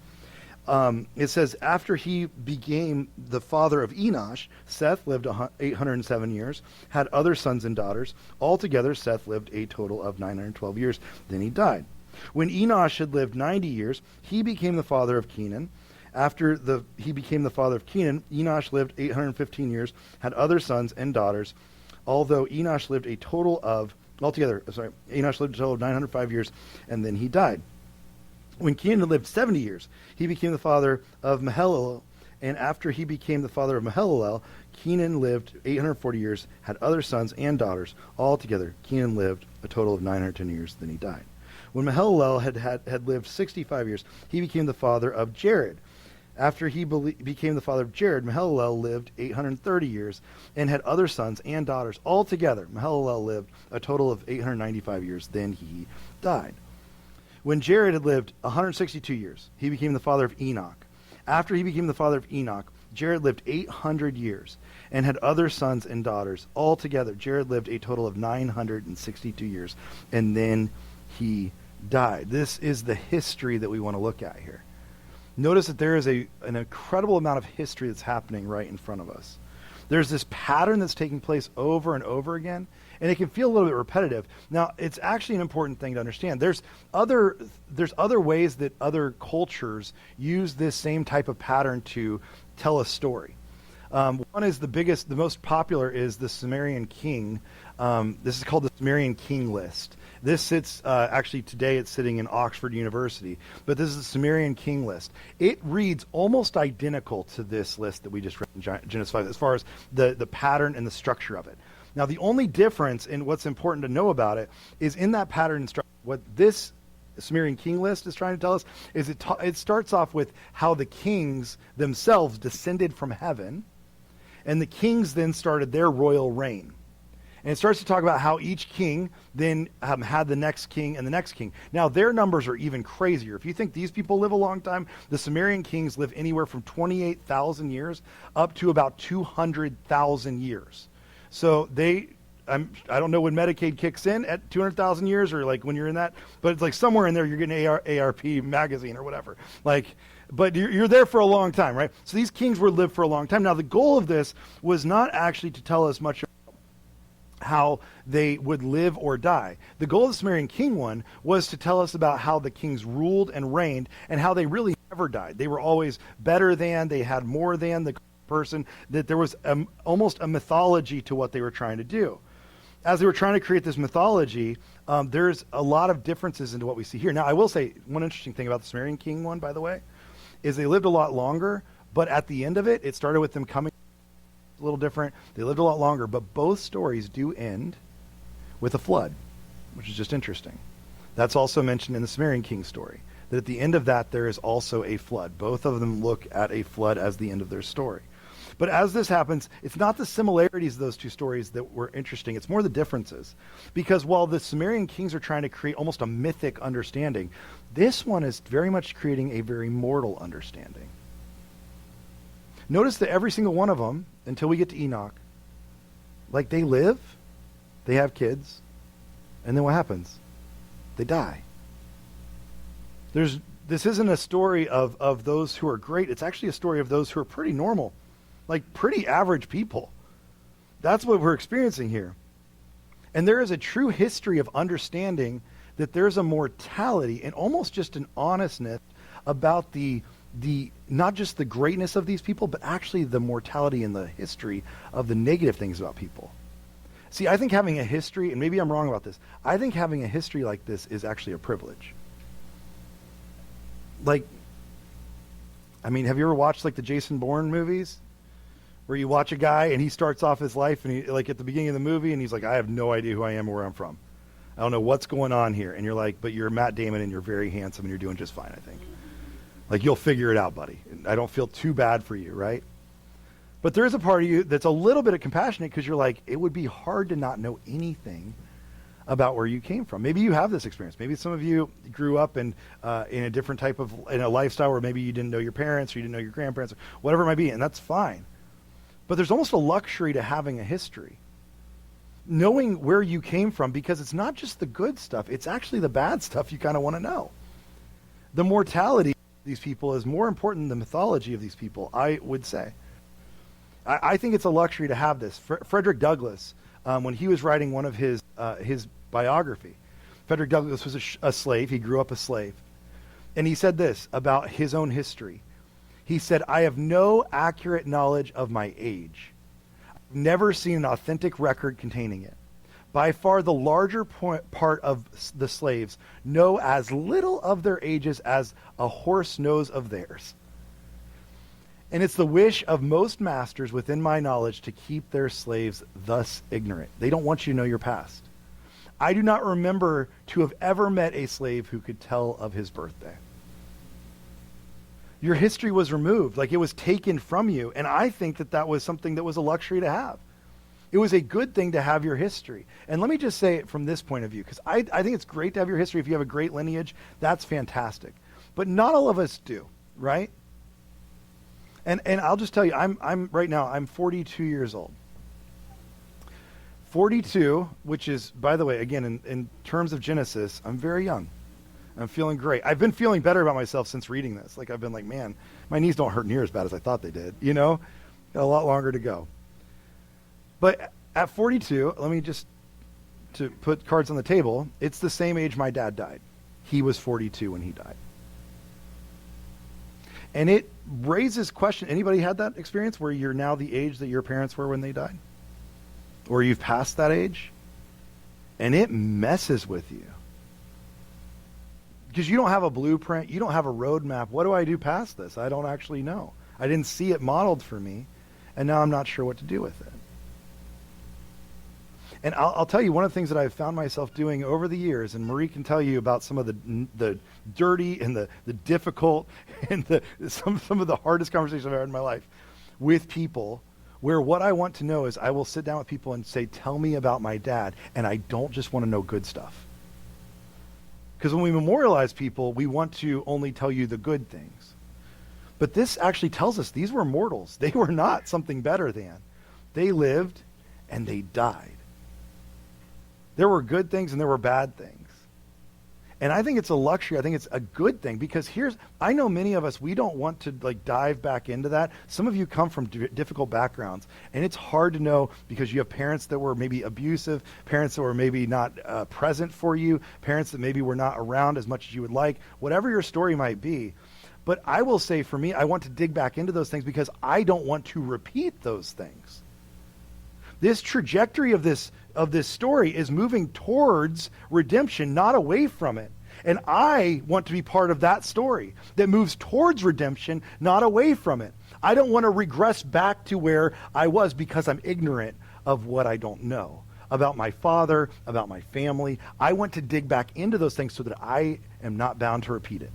It says, after he became the father of Enosh, Seth lived 807 years, had other sons and daughters. Altogether, Seth lived a total of 912 years. Then he died. When Enosh had lived 90 years, he became the father of Kenan. After he became the father of Kenan, Enosh lived 815 years, had other sons and daughters. Although Enosh lived a total of, Enosh lived a total of 905 years, and then he died. When Kenan lived 70 years, he became the father of Mahalalel. And after he became the father of Mahalalel, Kenan lived 840 years, had other sons and daughters. Altogether, Kenan lived a total of 910 years, then he died. When Mahalalel had lived 65 years, he became the father of Jared. After he became the father of Jared, Mahalalel lived 830 years and had other sons and daughters. Altogether, Mahalalel lived a total of 895 years, then he died. When Jared had lived 162 years, he became the father of Enoch. After he became the father of Enoch, Jared lived 800 years and had other sons and daughters. Altogether, Jared lived a total of 962 years, and then he died. This is the history that we want to look at here. Notice that there is an incredible amount of history that's happening right in front of us. There's this pattern that's taking place over and over again, and it can feel a little bit repetitive. Now, it's actually an important thing to understand. There's other ways that other cultures use this same type of pattern to tell a story. One is the most popular is the Sumerian king. This is called the Sumerian king list. This sits, actually today it's sitting in Oxford University, but this is the Sumerian king list. It reads almost identical to this list that we just read in Genesis 5 as far as the pattern and the structure of it. Now, the only difference in what's important to know about it is in that pattern and structure, what this Sumerian king list is trying to tell us is it starts off with how the kings themselves descended from heaven, and the kings then started their royal reign. And it starts to talk about how each king then had the next king and the next king. Now, their numbers are even crazier. If you think these people live a long time, the Sumerian kings live anywhere from 28,000 years up to about 200,000 years. So I don't know when Medicaid kicks in at 200,000 years or like when you're in that, but it's like somewhere in there you're getting ARP magazine or whatever. But you're there for a long time, right? So these kings were lived for a long time. Now, the goal of this was not actually to tell us much how they would live or die. The goal of the Sumerian king one was to tell us about how the kings ruled and reigned and how they really never died. They were always better than, they had more than the person, that there was almost a mythology to what they were trying to do. As they were trying to create this mythology, there's a lot of differences into what we see here. Now, I will say one interesting thing about the Sumerian king one, by the way, is they lived a lot longer, but at the end of it, it started with them coming a little different. They lived a lot longer, but both stories do end with a flood, which is just interesting. That's also mentioned in the Sumerian king story, that at the end of that, there is also a flood. Both of them look at a flood as the end of their story. But as this happens, it's not the similarities of those two stories that were interesting. It's more the differences. Because while the Sumerian kings are trying to create almost a mythic understanding, this one is very much creating a very mortal understanding. Notice that every single one of them, until we get to Enoch, like they live, they have kids, and then what happens? They die. This isn't a story of those who are great. It's actually a story of those who are pretty normal, like pretty average people. That's what we're experiencing here. And there is a true history of understanding that there's a mortality and almost just an honestness about the not just the greatness of these people, but actually the mortality and the history of the negative things about people. See, I think having a history, and maybe I'm wrong about this, I think having a history like this is actually a privilege. Like, I mean, have you ever watched like the Jason Bourne movies? Where you watch a guy and he starts off his life and he, like at the beginning of the movie, and he's like, I have no idea who I am or where I'm from. I don't know what's going on here. And you're like, but you're Matt Damon and you're very handsome and you're doing just fine, I think. Like, you'll figure it out, buddy. I don't feel too bad for you, right? But there is a part of you that's a little bit of compassionate because you're like, it would be hard to not know anything about where you came from. Maybe you have this experience. Maybe some of you grew up in a different type of, in a lifestyle where maybe you didn't know your parents or you didn't know your grandparents, or whatever it might be, and that's fine. But there's almost a luxury to having a history. Knowing where you came from, because it's not just the good stuff, it's actually the bad stuff you kind of want to know. The mortality of these people is more important than the mythology of these people, I would say. I think it's a luxury to have this. Frederick Douglass, when he was writing one of his biography, Frederick Douglass was a slave. He grew up a slave. And he said this about his own history. He said, I have no accurate knowledge of my age. I've never seen an authentic record containing it. By far the larger part of the slaves know as little of their ages as a horse knows of theirs. And it's the wish of most masters within my knowledge to keep their slaves thus ignorant. They don't want you to know your past. I do not remember to have ever met a slave who could tell of his birthday. Your history was removed, like it was taken from you. And I think that that was something that was a luxury to have. It was a good thing to have your history. And let me just say it from this point of view, because I think it's great to have your history. If you have a great lineage, that's fantastic. But not all of us do, right? And I'll just tell you, I'm right now, I'm 42 years old. 42, which is, by the way, again, in terms of Genesis, I'm very young. I'm feeling great. I've been feeling better about myself since reading this. Like, I've been like, man, my knees don't hurt near as bad as I thought they did, you know? Got a lot longer to go. But at 42, let me just, to put cards on the table, it's the same age my dad died. He was 42 when he died. And it raises question. Anybody had that experience where you're now the age that your parents were when they died? Or you've passed that age? And it messes with you. Because you don't have a blueprint. You don't have a roadmap. What do I do past this? I don't actually know. I didn't see it modeled for me. And now I'm not sure what to do with it. And I'll tell you, one of the things that I've found myself doing over the years, and Marie can tell you about some of the dirty and the difficult and some of the hardest conversations I've had in my life with people, where what I want to know is I will sit down with people and say, tell me about my dad, and I don't just want to know good stuff. Because when we memorialize people, we want to only tell you the good things. But this actually tells us these were mortals. They were not something better than. They lived and they died. There were good things and there were bad things. And I think it's a luxury. I think it's a good thing, because I know many of us, we don't want to dive back into that. Some of you come from difficult backgrounds, and it's hard to know because you have parents that were maybe abusive, parents that were maybe not present for you, parents that maybe were not around as much as you would like, whatever your story might be. But I will say, for me, I want to dig back into those things because I don't want to repeat those things. This trajectory of this story is moving towards redemption, not away from it. And I want to be part of that story that moves towards redemption, not away from it. I don't want to regress back to where I was because I'm ignorant of what I don't know about my father, about my family. I want to dig back into those things so that I am not bound to repeat it.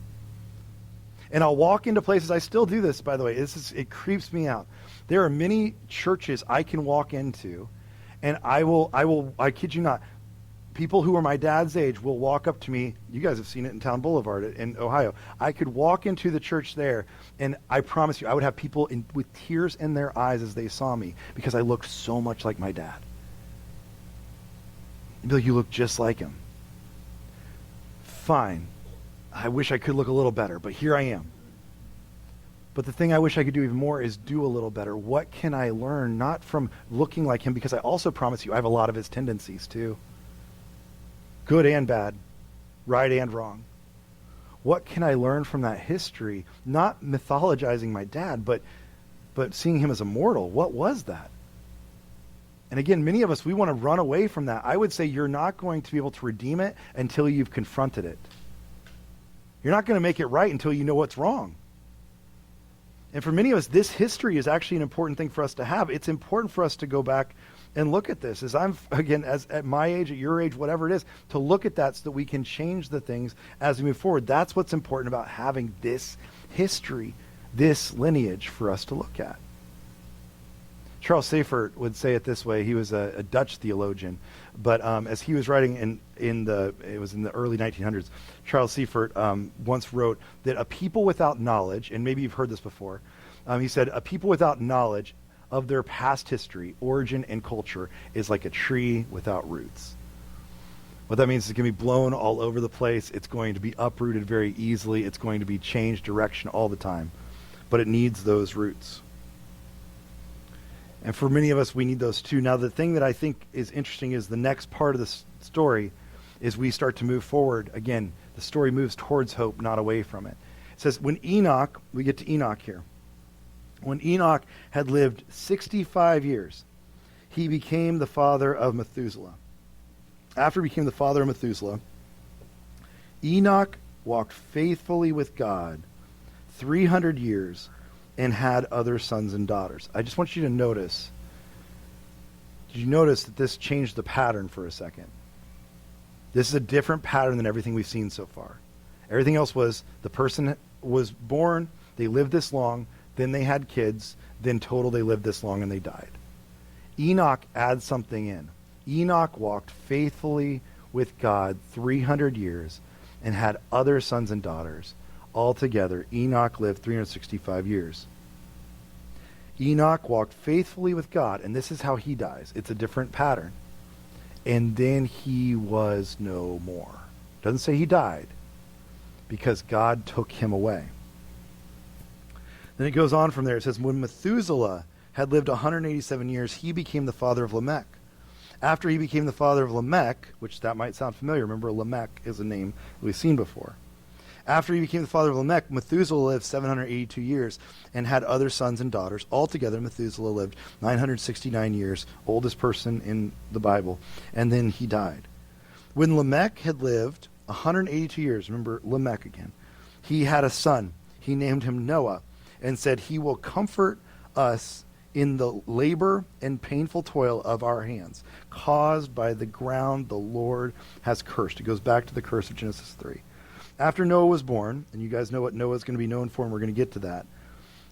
And I'll walk into places, I still do this, by the way, it creeps me out. There are many churches I can walk into, and I kid you not, people who are my dad's age will walk up to me. You guys have seen it in Town Boulevard in Ohio. I could walk into the church there, and I promise you, I would have people with tears in their eyes as they saw me because I looked so much like my dad. They'd be like, you look just like him. Fine. I wish I could look a little better, but here I am. But the thing I wish I could do even more is do a little better. What can I learn, not from looking like him, because I also promise you I have a lot of his tendencies too. Good and bad, right and wrong. What can I learn from that history? Not mythologizing my dad, but seeing him as a mortal. What was that? And again, many of us, we want to run away from that. I would say you're not going to be able to redeem it until you've confronted it. You're not going to make it right until you know what's wrong. And for many of us, this history is actually an important thing for us to have. It's important for us to go back and look at this. As at my age, at your age, whatever it is, to look at that so that we can change the things as we move forward. That's what's important about having this history, this lineage for us to look at. Charles Seifert would say it this way. He was a Dutch theologian, but as he was writing in the early 1900s, Charles Seifert once wrote that a people without knowledge, and maybe you've heard this before, he said, a people without knowledge of their past history, origin, and culture is like a tree without roots. What that means is it's going to be blown all over the place. It's going to be uprooted very easily. It's going to be changed direction all the time, but it needs those roots. And for many of us, we need those too. Now, the thing that I think is interesting is the next part of the story is we start to move forward. Again, the story moves towards hope, not away from it. It says, when Enoch, we get to Enoch here. When Enoch had lived 65 years, he became the father of Methuselah. After he became the father of Methuselah, Enoch walked faithfully with God 300 years and had other sons and daughters. I just want you to notice, did you notice that this changed the pattern for a second? This is a different pattern than everything we've seen so far. Everything else was the person was born, they lived this long, then they had kids, then total they lived this long and they died. Enoch adds something in. Enoch walked faithfully with God 300 years and had other sons and daughters. Altogether, Enoch lived 365 years. Enoch walked faithfully with God, and this is how he dies. It's a different pattern. And then he was no more. Doesn't say he died, because God took him away. Then it goes on from there. It says, when Methuselah had lived 187 years, he became the father of Lamech. After he became the father of Lamech, which that might sound familiar. Remember, Lamech is a name we've seen before. After he became the father of Lamech, Methuselah lived 782 years and had other sons and daughters. Altogether, Methuselah lived 969 years, oldest person in the Bible, and then he died. When Lamech had lived 182 years, remember Lamech again, he had a son. He named him Noah and said, he will comfort us in the labor and painful toil of our hands, caused by the ground the Lord has cursed. It goes back to the curse of Genesis 3. After Noah was born, and you guys know what Noah is going to be known for, and we're going to get to that.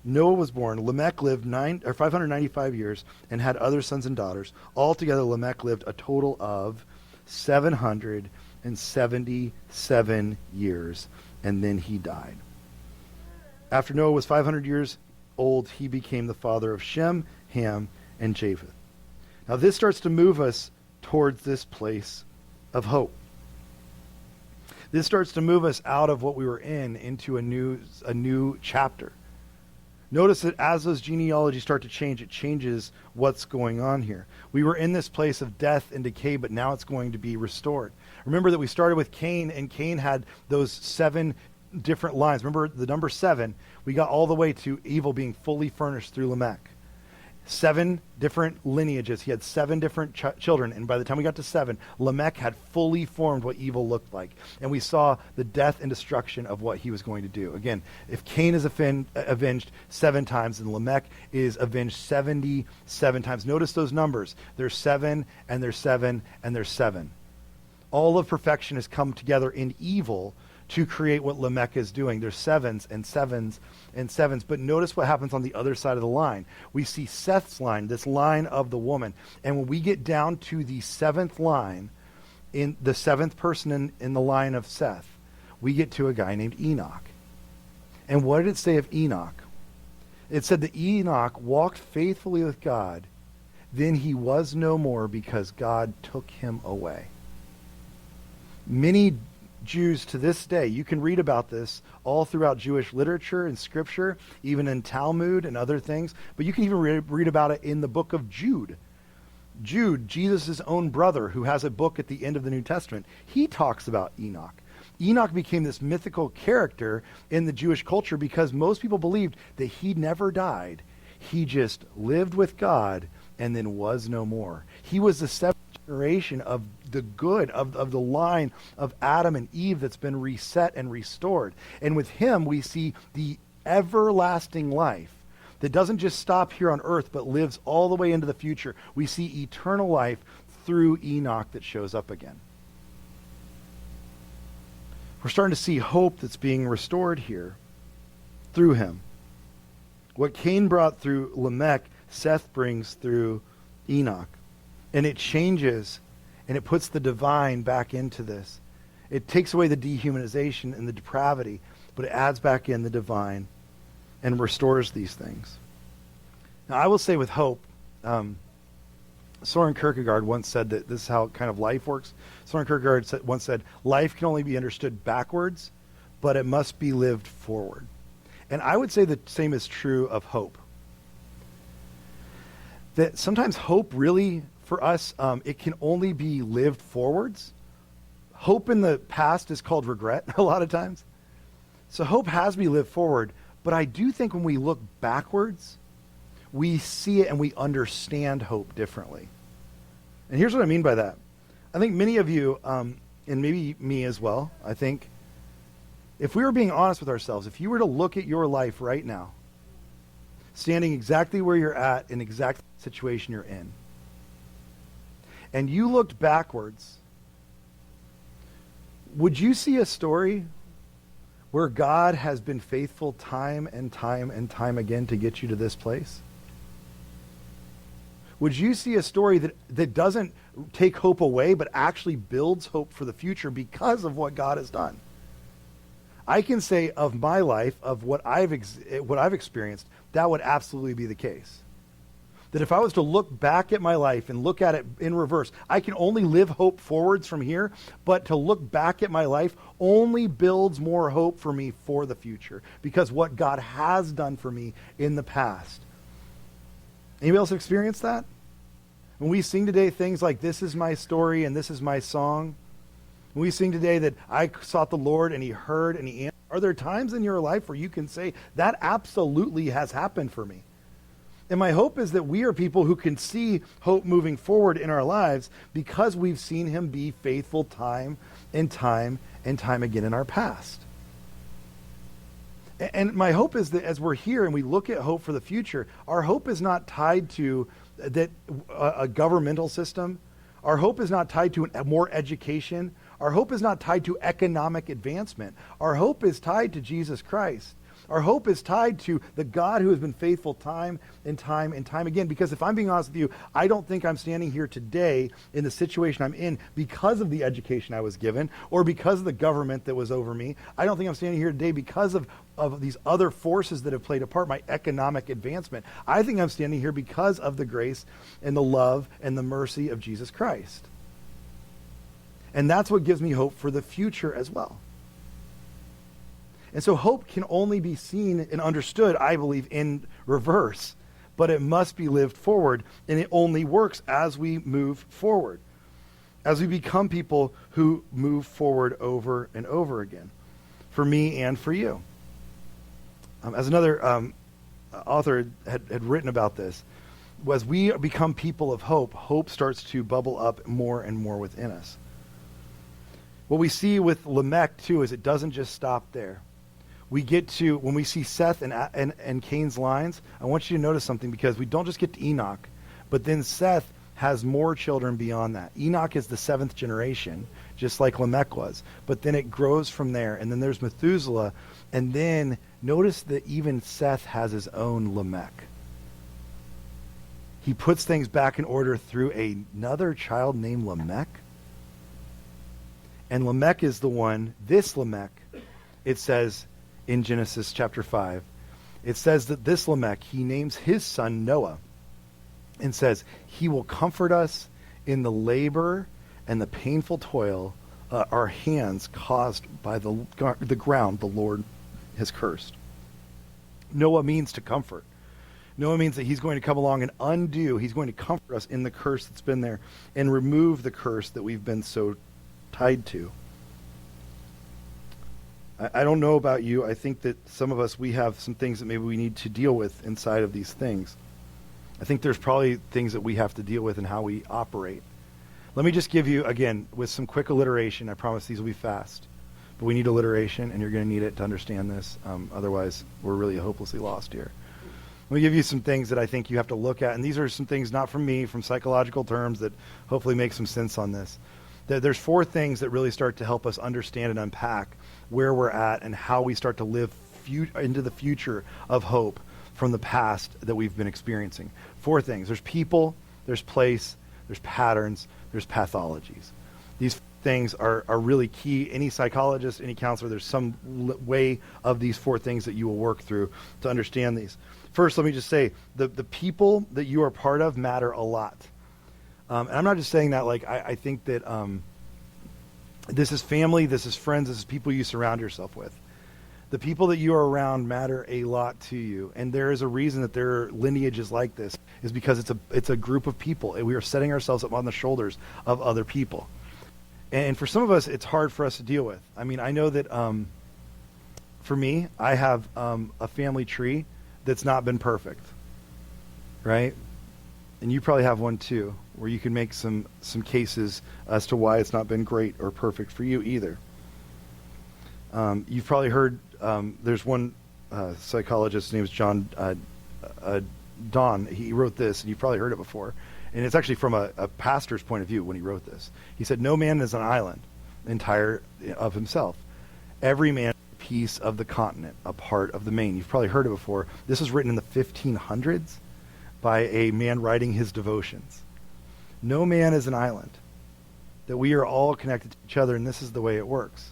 Noah was born. Lamech lived 595 years and had other sons and daughters. Altogether, Lamech lived a total of 777 years, and then he died. After Noah was 500 years old, he became the father of Shem, Ham, and Japheth. Now this starts to move us towards this place of hope. This starts to move us out of what we were in into a new chapter. Notice that as those genealogies start to change, it changes what's going on here. We were in this place of death and decay, but now it's going to be restored. Remember that we started with Cain, and Cain had those 7 different lines. Remember the number 7, we got all the way to evil being fully furnished through Lamech. 7 different lineages. He had 7 different children, and by the time we got to 7, Lamech had fully formed what evil looked like. And we saw the death and destruction of what he was going to do. Again, if Cain is avenged 7 times, then Lamech is avenged 77 times. Notice those numbers. There's 7, and there's 7, and there's 7. All of perfection has come together in evil to create what Lamech is doing. There's 7s and 7s and 7s. But notice what happens on the other side of the line. We see Seth's line, this line of the woman. And when we get down to the 7th line, in the 7th person in the line of Seth, we get to a guy named Enoch. And what did it say of Enoch? It said that Enoch walked faithfully with God. Then he was no more because God took him away. Many Jews to this day, you can read about this all throughout Jewish literature and scripture, even in Talmud and other things, but you can even read about it in the book of Jude. Jude, Jesus' own brother, who has a book at the end of the New Testament, he talks about Enoch. Enoch became this mythical character in the Jewish culture because most people believed that he never died. He just lived with God and then was no more. He was the 7th generation of the good, of the line of Adam and Eve that's been reset and restored. And with him, we see the everlasting life that doesn't just stop here on earth, but lives all the way into the future. We see eternal life through Enoch that shows up again. We're starting to see hope that's being restored here through him. What Cain brought through Lamech, Seth brings through Enoch. And it changes, and it puts the divine back into this. It takes away the dehumanization and the depravity, but it adds back in the divine and restores these things. Now, I will say with hope, Soren Kierkegaard once said that this is how kind of life works. Soren Kierkegaard once said, life can only be understood backwards, but it must be lived forward. And I would say the same is true of hope. That sometimes hope really, for us, it can only be lived forwards. Hope in the past is called regret a lot of times. So hope has to be lived forward. But I do think when we look backwards, we see it and we understand hope differently. And here's what I mean by that. I think many of you, and maybe me as well, I think, if we were being honest with ourselves, if you were to look at your life right now, standing exactly where you're at in exact situation you're in, and you looked backwards, would you see a story where God has been faithful time and time and time again to get you to this place? Would you see a story that doesn't take hope away, but actually builds hope for the future because of what God has done? I can say of my life, of what I've experienced, that would absolutely be the case. That if I was to look back at my life and look at it in reverse, I can only live hope forwards from here, but to look back at my life only builds more hope for me for the future because what God has done for me in the past. Anybody else experience that? When we sing today things like, this is my story and this is my song, when we sing today that I sought the Lord and he heard and he answered Are there times in your life where you can say, that absolutely has happened for me? And my hope is that we are people who can see hope moving forward in our lives because we've seen him be faithful time and time and time again in our past. And my hope is that as we're here and we look at hope for the future, our hope is not tied to a governmental system. Our hope is not tied to more education. Our hope is not tied to economic advancement. Our hope is tied to Jesus Christ. Our hope is tied to the God who has been faithful time and time and time again. Because if I'm being honest with you, I don't think I'm standing here today in the situation I'm in because of the education I was given or because of the government that was over me. I don't think I'm standing here today because of these other forces that have played a part, my economic advancement. I think I'm standing here because of the grace and the love and the mercy of Jesus Christ. And that's what gives me hope for the future as well. And so hope can only be seen and understood, I believe, in reverse. But it must be lived forward, and it only works as we move forward, as we become people who move forward over and over again, for me and for you. As another author had written about this, as we become people of hope, hope starts to bubble up more and more within us. What we see with Lamech, too, is it doesn't just stop there. We get to, when we see Seth and Cain's lines, I want you to notice something, because we don't just get to Enoch, but then Seth has more children beyond that. Enoch is the 7th generation, just like Lamech was. But then it grows from there, and then there's Methuselah, and then notice that even Seth has his own Lamech. He puts things back in order through another child named Lamech. And Lamech is the one, this Lamech, it says in Genesis chapter 5, it says that this Lamech, he names his son Noah and says, he will comfort us in the labor and the painful toil our hands caused by the ground the Lord has cursed. Noah means to comfort. Noah means that he's going to come along and undo, he's going to comfort us in the curse that's been there and remove the curse that we've been so tied to. I don't know about you. I think that some of us, we have some things that maybe we need to deal with inside of these things. I think there's probably things that we have to deal with in how we operate. Let me just give you, again, with some quick alliteration. I promise these will be fast. But we need alliteration, and you're going to need it to understand this. Otherwise, we're really hopelessly lost here. Let me give you some things that I think you have to look at. And these are some things not from me, from psychological terms that hopefully make some sense on this. There's 4 things that really start to help us understand and unpack where we're at and how we start to live into the future of hope from the past that we've been experiencing. 4 things. There's people, there's place, there's patterns, there's pathologies. These things are really key. Any psychologist, any counselor, there's some way of these 4 things that you will work through to understand these. First, let me just say, the people that you are part of matter a lot. And I'm not just saying that, like, I think that this is family, this is friends, this is people you surround yourself with. The people that you are around matter a lot to you. And there is a reason that there are lineages like this, is because it's a group of people, and we are setting ourselves up on the shoulders of other people. And for some of us, it's hard for us to deal with. I mean, I know that for me, I have a family tree that's not been perfect, right? And you probably have one too, where you can make some cases as to why it's not been great or perfect for you either. You've probably heard, there's one psychologist, his name is John Donne. He wrote this, and you've probably heard it before. And it's actually from a pastor's point of view when he wrote this. He said, no man is an island entire of himself. Every man is a piece of the continent, a part of the main. You've probably heard it before. This was written in the 1500s by a man writing his devotions. No man is an island. That we are all connected to each other, and this is the way it works.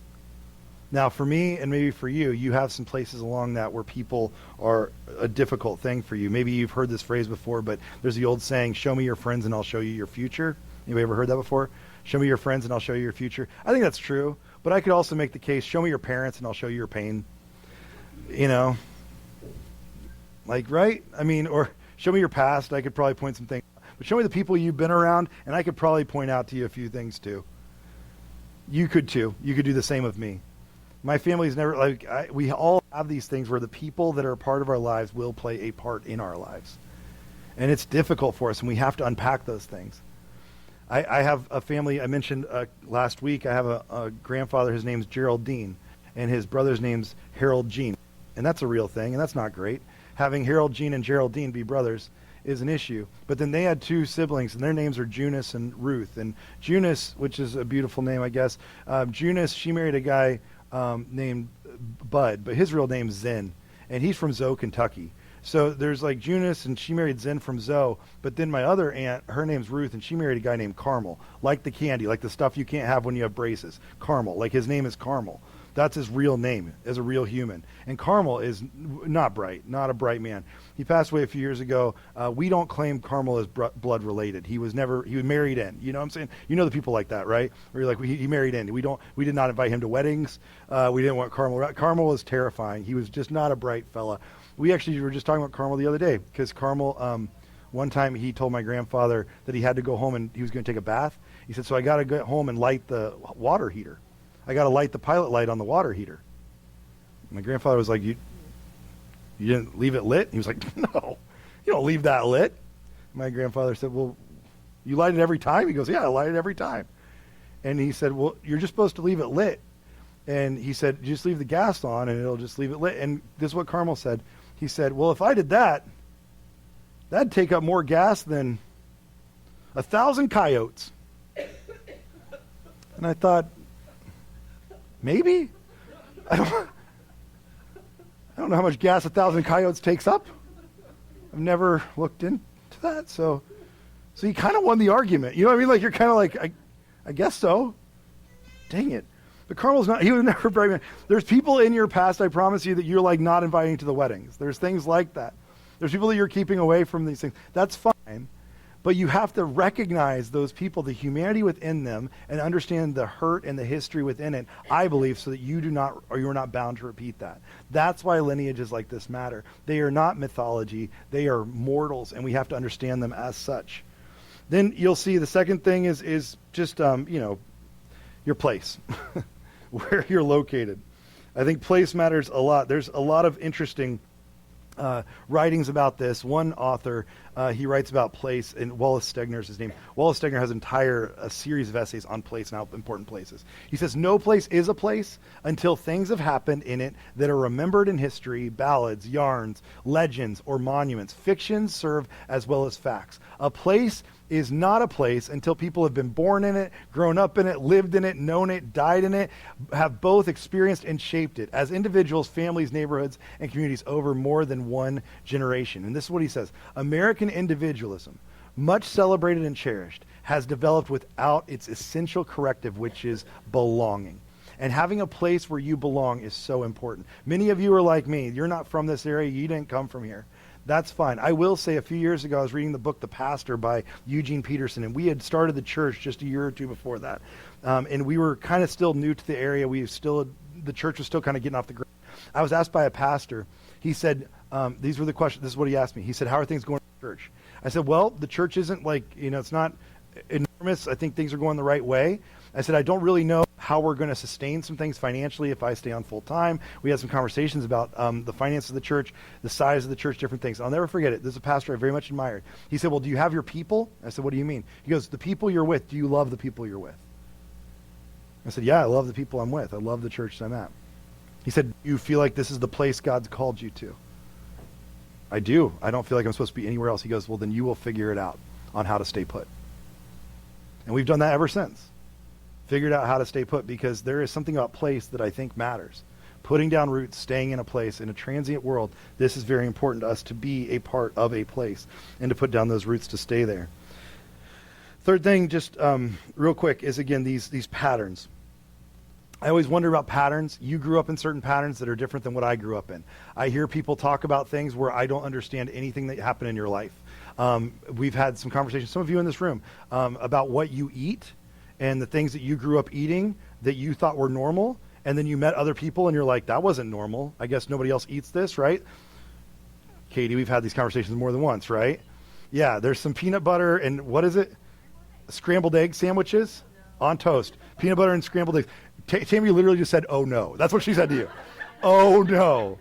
Now, for me, and maybe for you, you have some places along that where people are a difficult thing for you. Maybe you've heard this phrase before, but there's the old saying, show me your friends and I'll show you your future. Anybody ever heard that before? Show me your friends and I'll show you your future. I think that's true, but I could also make the case, show me your parents and I'll show you your pain. You know? Like, right? I mean, or show me your past. I could probably point some things out. But show me the people you've been around, and I could probably point out to you a few things too. You could too. You could do the same with me. My family's never, we all have these things where the people that are a part of our lives will play a part in our lives. And it's difficult for us, and we have to unpack those things. I have a family, I mentioned last week, I have a grandfather, his name's Geraldine, and his brother's name's Harold Jean. And that's a real thing, and that's not great. Having Harold Jean and Geraldine be brothers is an issue. But then they had two siblings, and their names are Junice and Ruth. And Junice, which is a beautiful name, I guess, Junice, she married a guy named Bud, but his real name's Zen, and he's from Zoe, Kentucky. So there's like Junice, and she married Zen from Zoe, but then my other aunt, her name's Ruth, and she married a guy named Carmel, like the candy, like the stuff you can't have when you have braces. Carmel, like his name is Carmel. That's his real name as a real human. And Carmel is not bright, not a bright man. He passed away a few years ago. We don't claim Carmel as blood related. He was married in. You know what I'm saying? You know the people like that, right? Where you're like, he married in. We did not invite him to weddings. We didn't want Carmel. Carmel was terrifying. He was just not a bright fella. We actually were just talking about Carmel the other day, because Carmel, one time he told my grandfather that he had to go home and he was going to take a bath. He said, so I got to get home and light the water heater. I got to light the pilot light on the water heater. My grandfather was like, you didn't leave it lit? He was like, no, you don't leave that lit. My grandfather said, well, you light it every time? He goes, yeah, I light it every time. And he said, well, you're just supposed to leave it lit. And he said, just leave the gas on and it'll just leave it lit. And this is what Carmel said. He said, well, if I did that, that'd take up more gas than 1,000 coyotes. And I thought, maybe? I don't know how much gas 1,000 coyotes takes up. I've never looked into that. So you kind of won the argument. You know what I mean? Like, you're kind of like, I guess so. Dang it. But Carmel's not, he was never bright man. There's people in your past, I promise you, that you're like not inviting to the weddings. There's things like that. There's people that you're keeping away from these things. That's fine. But you have to recognize those people, the humanity within them, and understand the hurt and the history within it, I believe, so that you're not bound to repeat that. That's why lineages like this matter. They are not mythology. They are mortals, and we have to understand them as such. Then you'll see the second thing is just, your place, where you're located. I think place matters a lot. There's a lot of interesting writings about this. One author, he writes about place, and Wallace Stegner is his name. Wallace Stegner has a series of essays on place and how important places. He says, no place is a place until things have happened in it that are remembered in history, ballads, yarns, legends, or monuments. Fictions serve as well as facts. A place is not a place until people have been born in it, grown up in it, lived in it, known it, died in it, have both experienced and shaped it as individuals, families, neighborhoods, and communities over more than one generation. And this is what he says. American individualism, much celebrated and cherished, has developed without its essential corrective, which is belonging. And having a place where you belong is so important. Many of you are like me. You're not from this area. You didn't come from here. That's fine. I will say a few years ago, I was reading the book The Pastor by Eugene Peterson, and we had started the church just a year or two before that. And we were kind of still new to the area. The church was still kind of getting off the ground. I was asked by a pastor. He said, these were the questions. This is what he asked me. He said, how are things going in the church? I said, well, the church isn't it's not enormous. I think things are going the right way. I said, I don't really know how we're going to sustain some things financially if I stay on full time. We had some conversations about the finances of the church, the size of the church, different things. I'll never forget it. This is a pastor I very much admired. He said, well, do you have your people? I said, what do you mean? He goes, the people you're with, do you love the people you're with? I said, yeah, I love the people I'm with. I love the church that I'm at. He said, do you feel like this is the place God's called you to? I do. I don't feel like I'm supposed to be anywhere else. He goes, well, then you will figure it out on how to stay put. And we've done that ever since. Figured out how to stay put, because there is something about place that I think matters. Putting down roots, staying in a place, in a transient world, this is very important to us, to be a part of a place and to put down those roots to stay there. Third thing, just real quick, is again these patterns. I always wonder about patterns. You grew up in certain patterns that are different than what I grew up in. I hear people talk about things where I don't understand anything that happened in your life. We've had some conversations, some of you in this room, about what you eat and the things that you grew up eating that you thought were normal, and then you met other people and you're like, that wasn't normal. I guess nobody else eats this, right? Katie, we've had these conversations more than once, right? Yeah, there's some peanut butter and what is it? Scrambled egg sandwiches on toast. Peanut butter and scrambled eggs. Tammy literally just said, oh no. That's what she said to you. Oh no.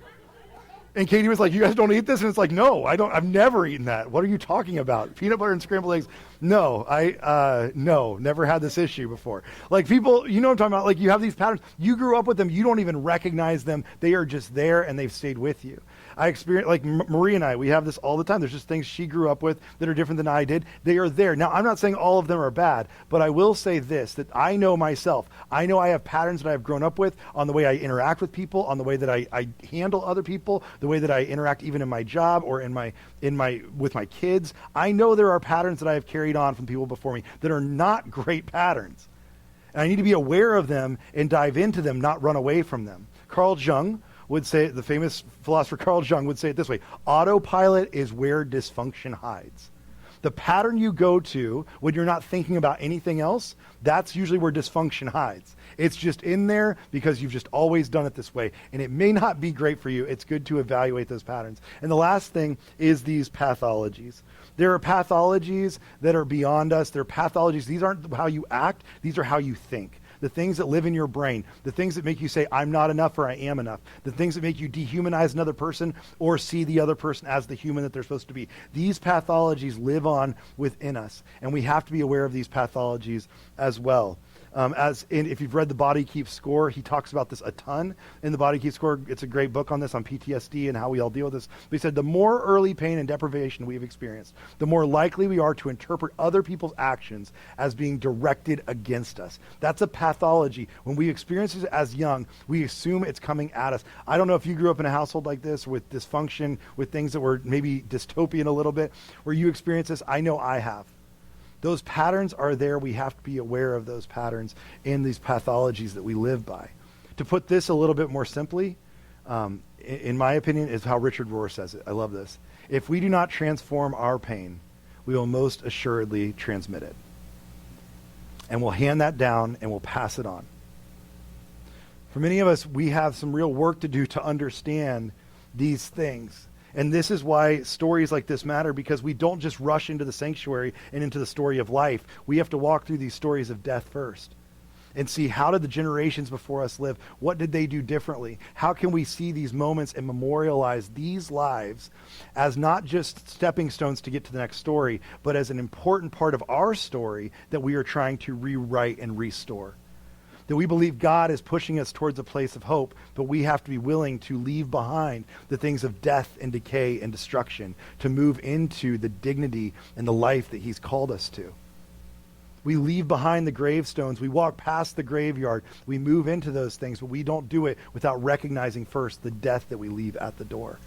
And Katie was like, you guys don't eat this? And it's like, no, I've never eaten that. What are you talking about? Peanut butter and scrambled eggs? No, no, never had this issue before. Like people, you know what I'm talking about? Like you have these patterns. You grew up with them. You don't even recognize them. They are just there and they've stayed with you. I experience, like Marie and I, we have this all the time. There's just things she grew up with that are different than I did. They are there. Now, I'm not saying all of them are bad, but I will say this, that I know myself. I know I have patterns that I've grown up with on the way I interact with people, on the way that I handle other people, the way that I interact even in my job or with my kids. I know there are patterns that I have carried on from people before me that are not great patterns. And I need to be aware of them and dive into them, not run away from them. Carl Jung would say, the famous philosopher Carl Jung would say it this way: autopilot is where dysfunction hides. The pattern you go to when you're not thinking about anything else, that's usually where dysfunction hides. It's just in there because you've just always done it this way. And it may not be great for you. It's good to evaluate those patterns. And the last thing is these pathologies. There are pathologies that are beyond us. They're pathologies. These aren't how you act. These are how you think. The things that live in your brain, the things that make you say, I'm not enough or I am enough, the things that make you dehumanize another person or see the other person as the human that they're supposed to be. These pathologies live on within us, and we have to be aware of these pathologies as well. If you've read The Body Keeps Score, he talks about this a ton in The Body Keeps Score. It's a great book on this, on PTSD and how we all deal with this. But he said, the more early pain and deprivation we've experienced, the more likely we are to interpret other people's actions as being directed against us. That's a pathology. When we experience it as young, we assume it's coming at us. I don't know if you grew up in a household like this with dysfunction, with things that were maybe dystopian a little bit, where you experience this. I know I have. Those patterns are there. We have to be aware of those patterns and these pathologies that we live by. To put this a little bit more simply, in my opinion, is how Richard Rohr says it. I love this. If we do not transform our pain, we will most assuredly transmit it. And we'll hand that down and we'll pass it on. For many of us, we have some real work to do to understand these things. And this is why stories like this matter, because we don't just rush into the sanctuary and into the story of life. We have to walk through these stories of death first and see, how did the generations before us live? What did they do differently? How can we see these moments and memorialize these lives as not just stepping stones to get to the next story, but as an important part of our story that we are trying to rewrite and restore? That we believe God is pushing us towards a place of hope, but we have to be willing to leave behind the things of death and decay and destruction to move into the dignity and the life that he's called us to. We leave behind the gravestones. We walk past the graveyard. We move into those things, but we don't do it without recognizing first the death that we leave at the door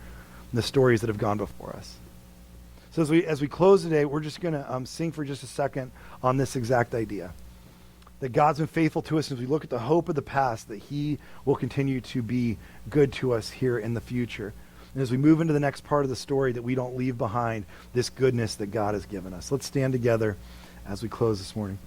and the stories that have gone before us. So as we close today, we're just going to sing for just a second on this exact idea. That God's been faithful to us as we look at the hope of the past, that he will continue to be good to us here in the future. And as we move into the next part of the story, that we don't leave behind this goodness that God has given us. Let's stand together as we close this morning.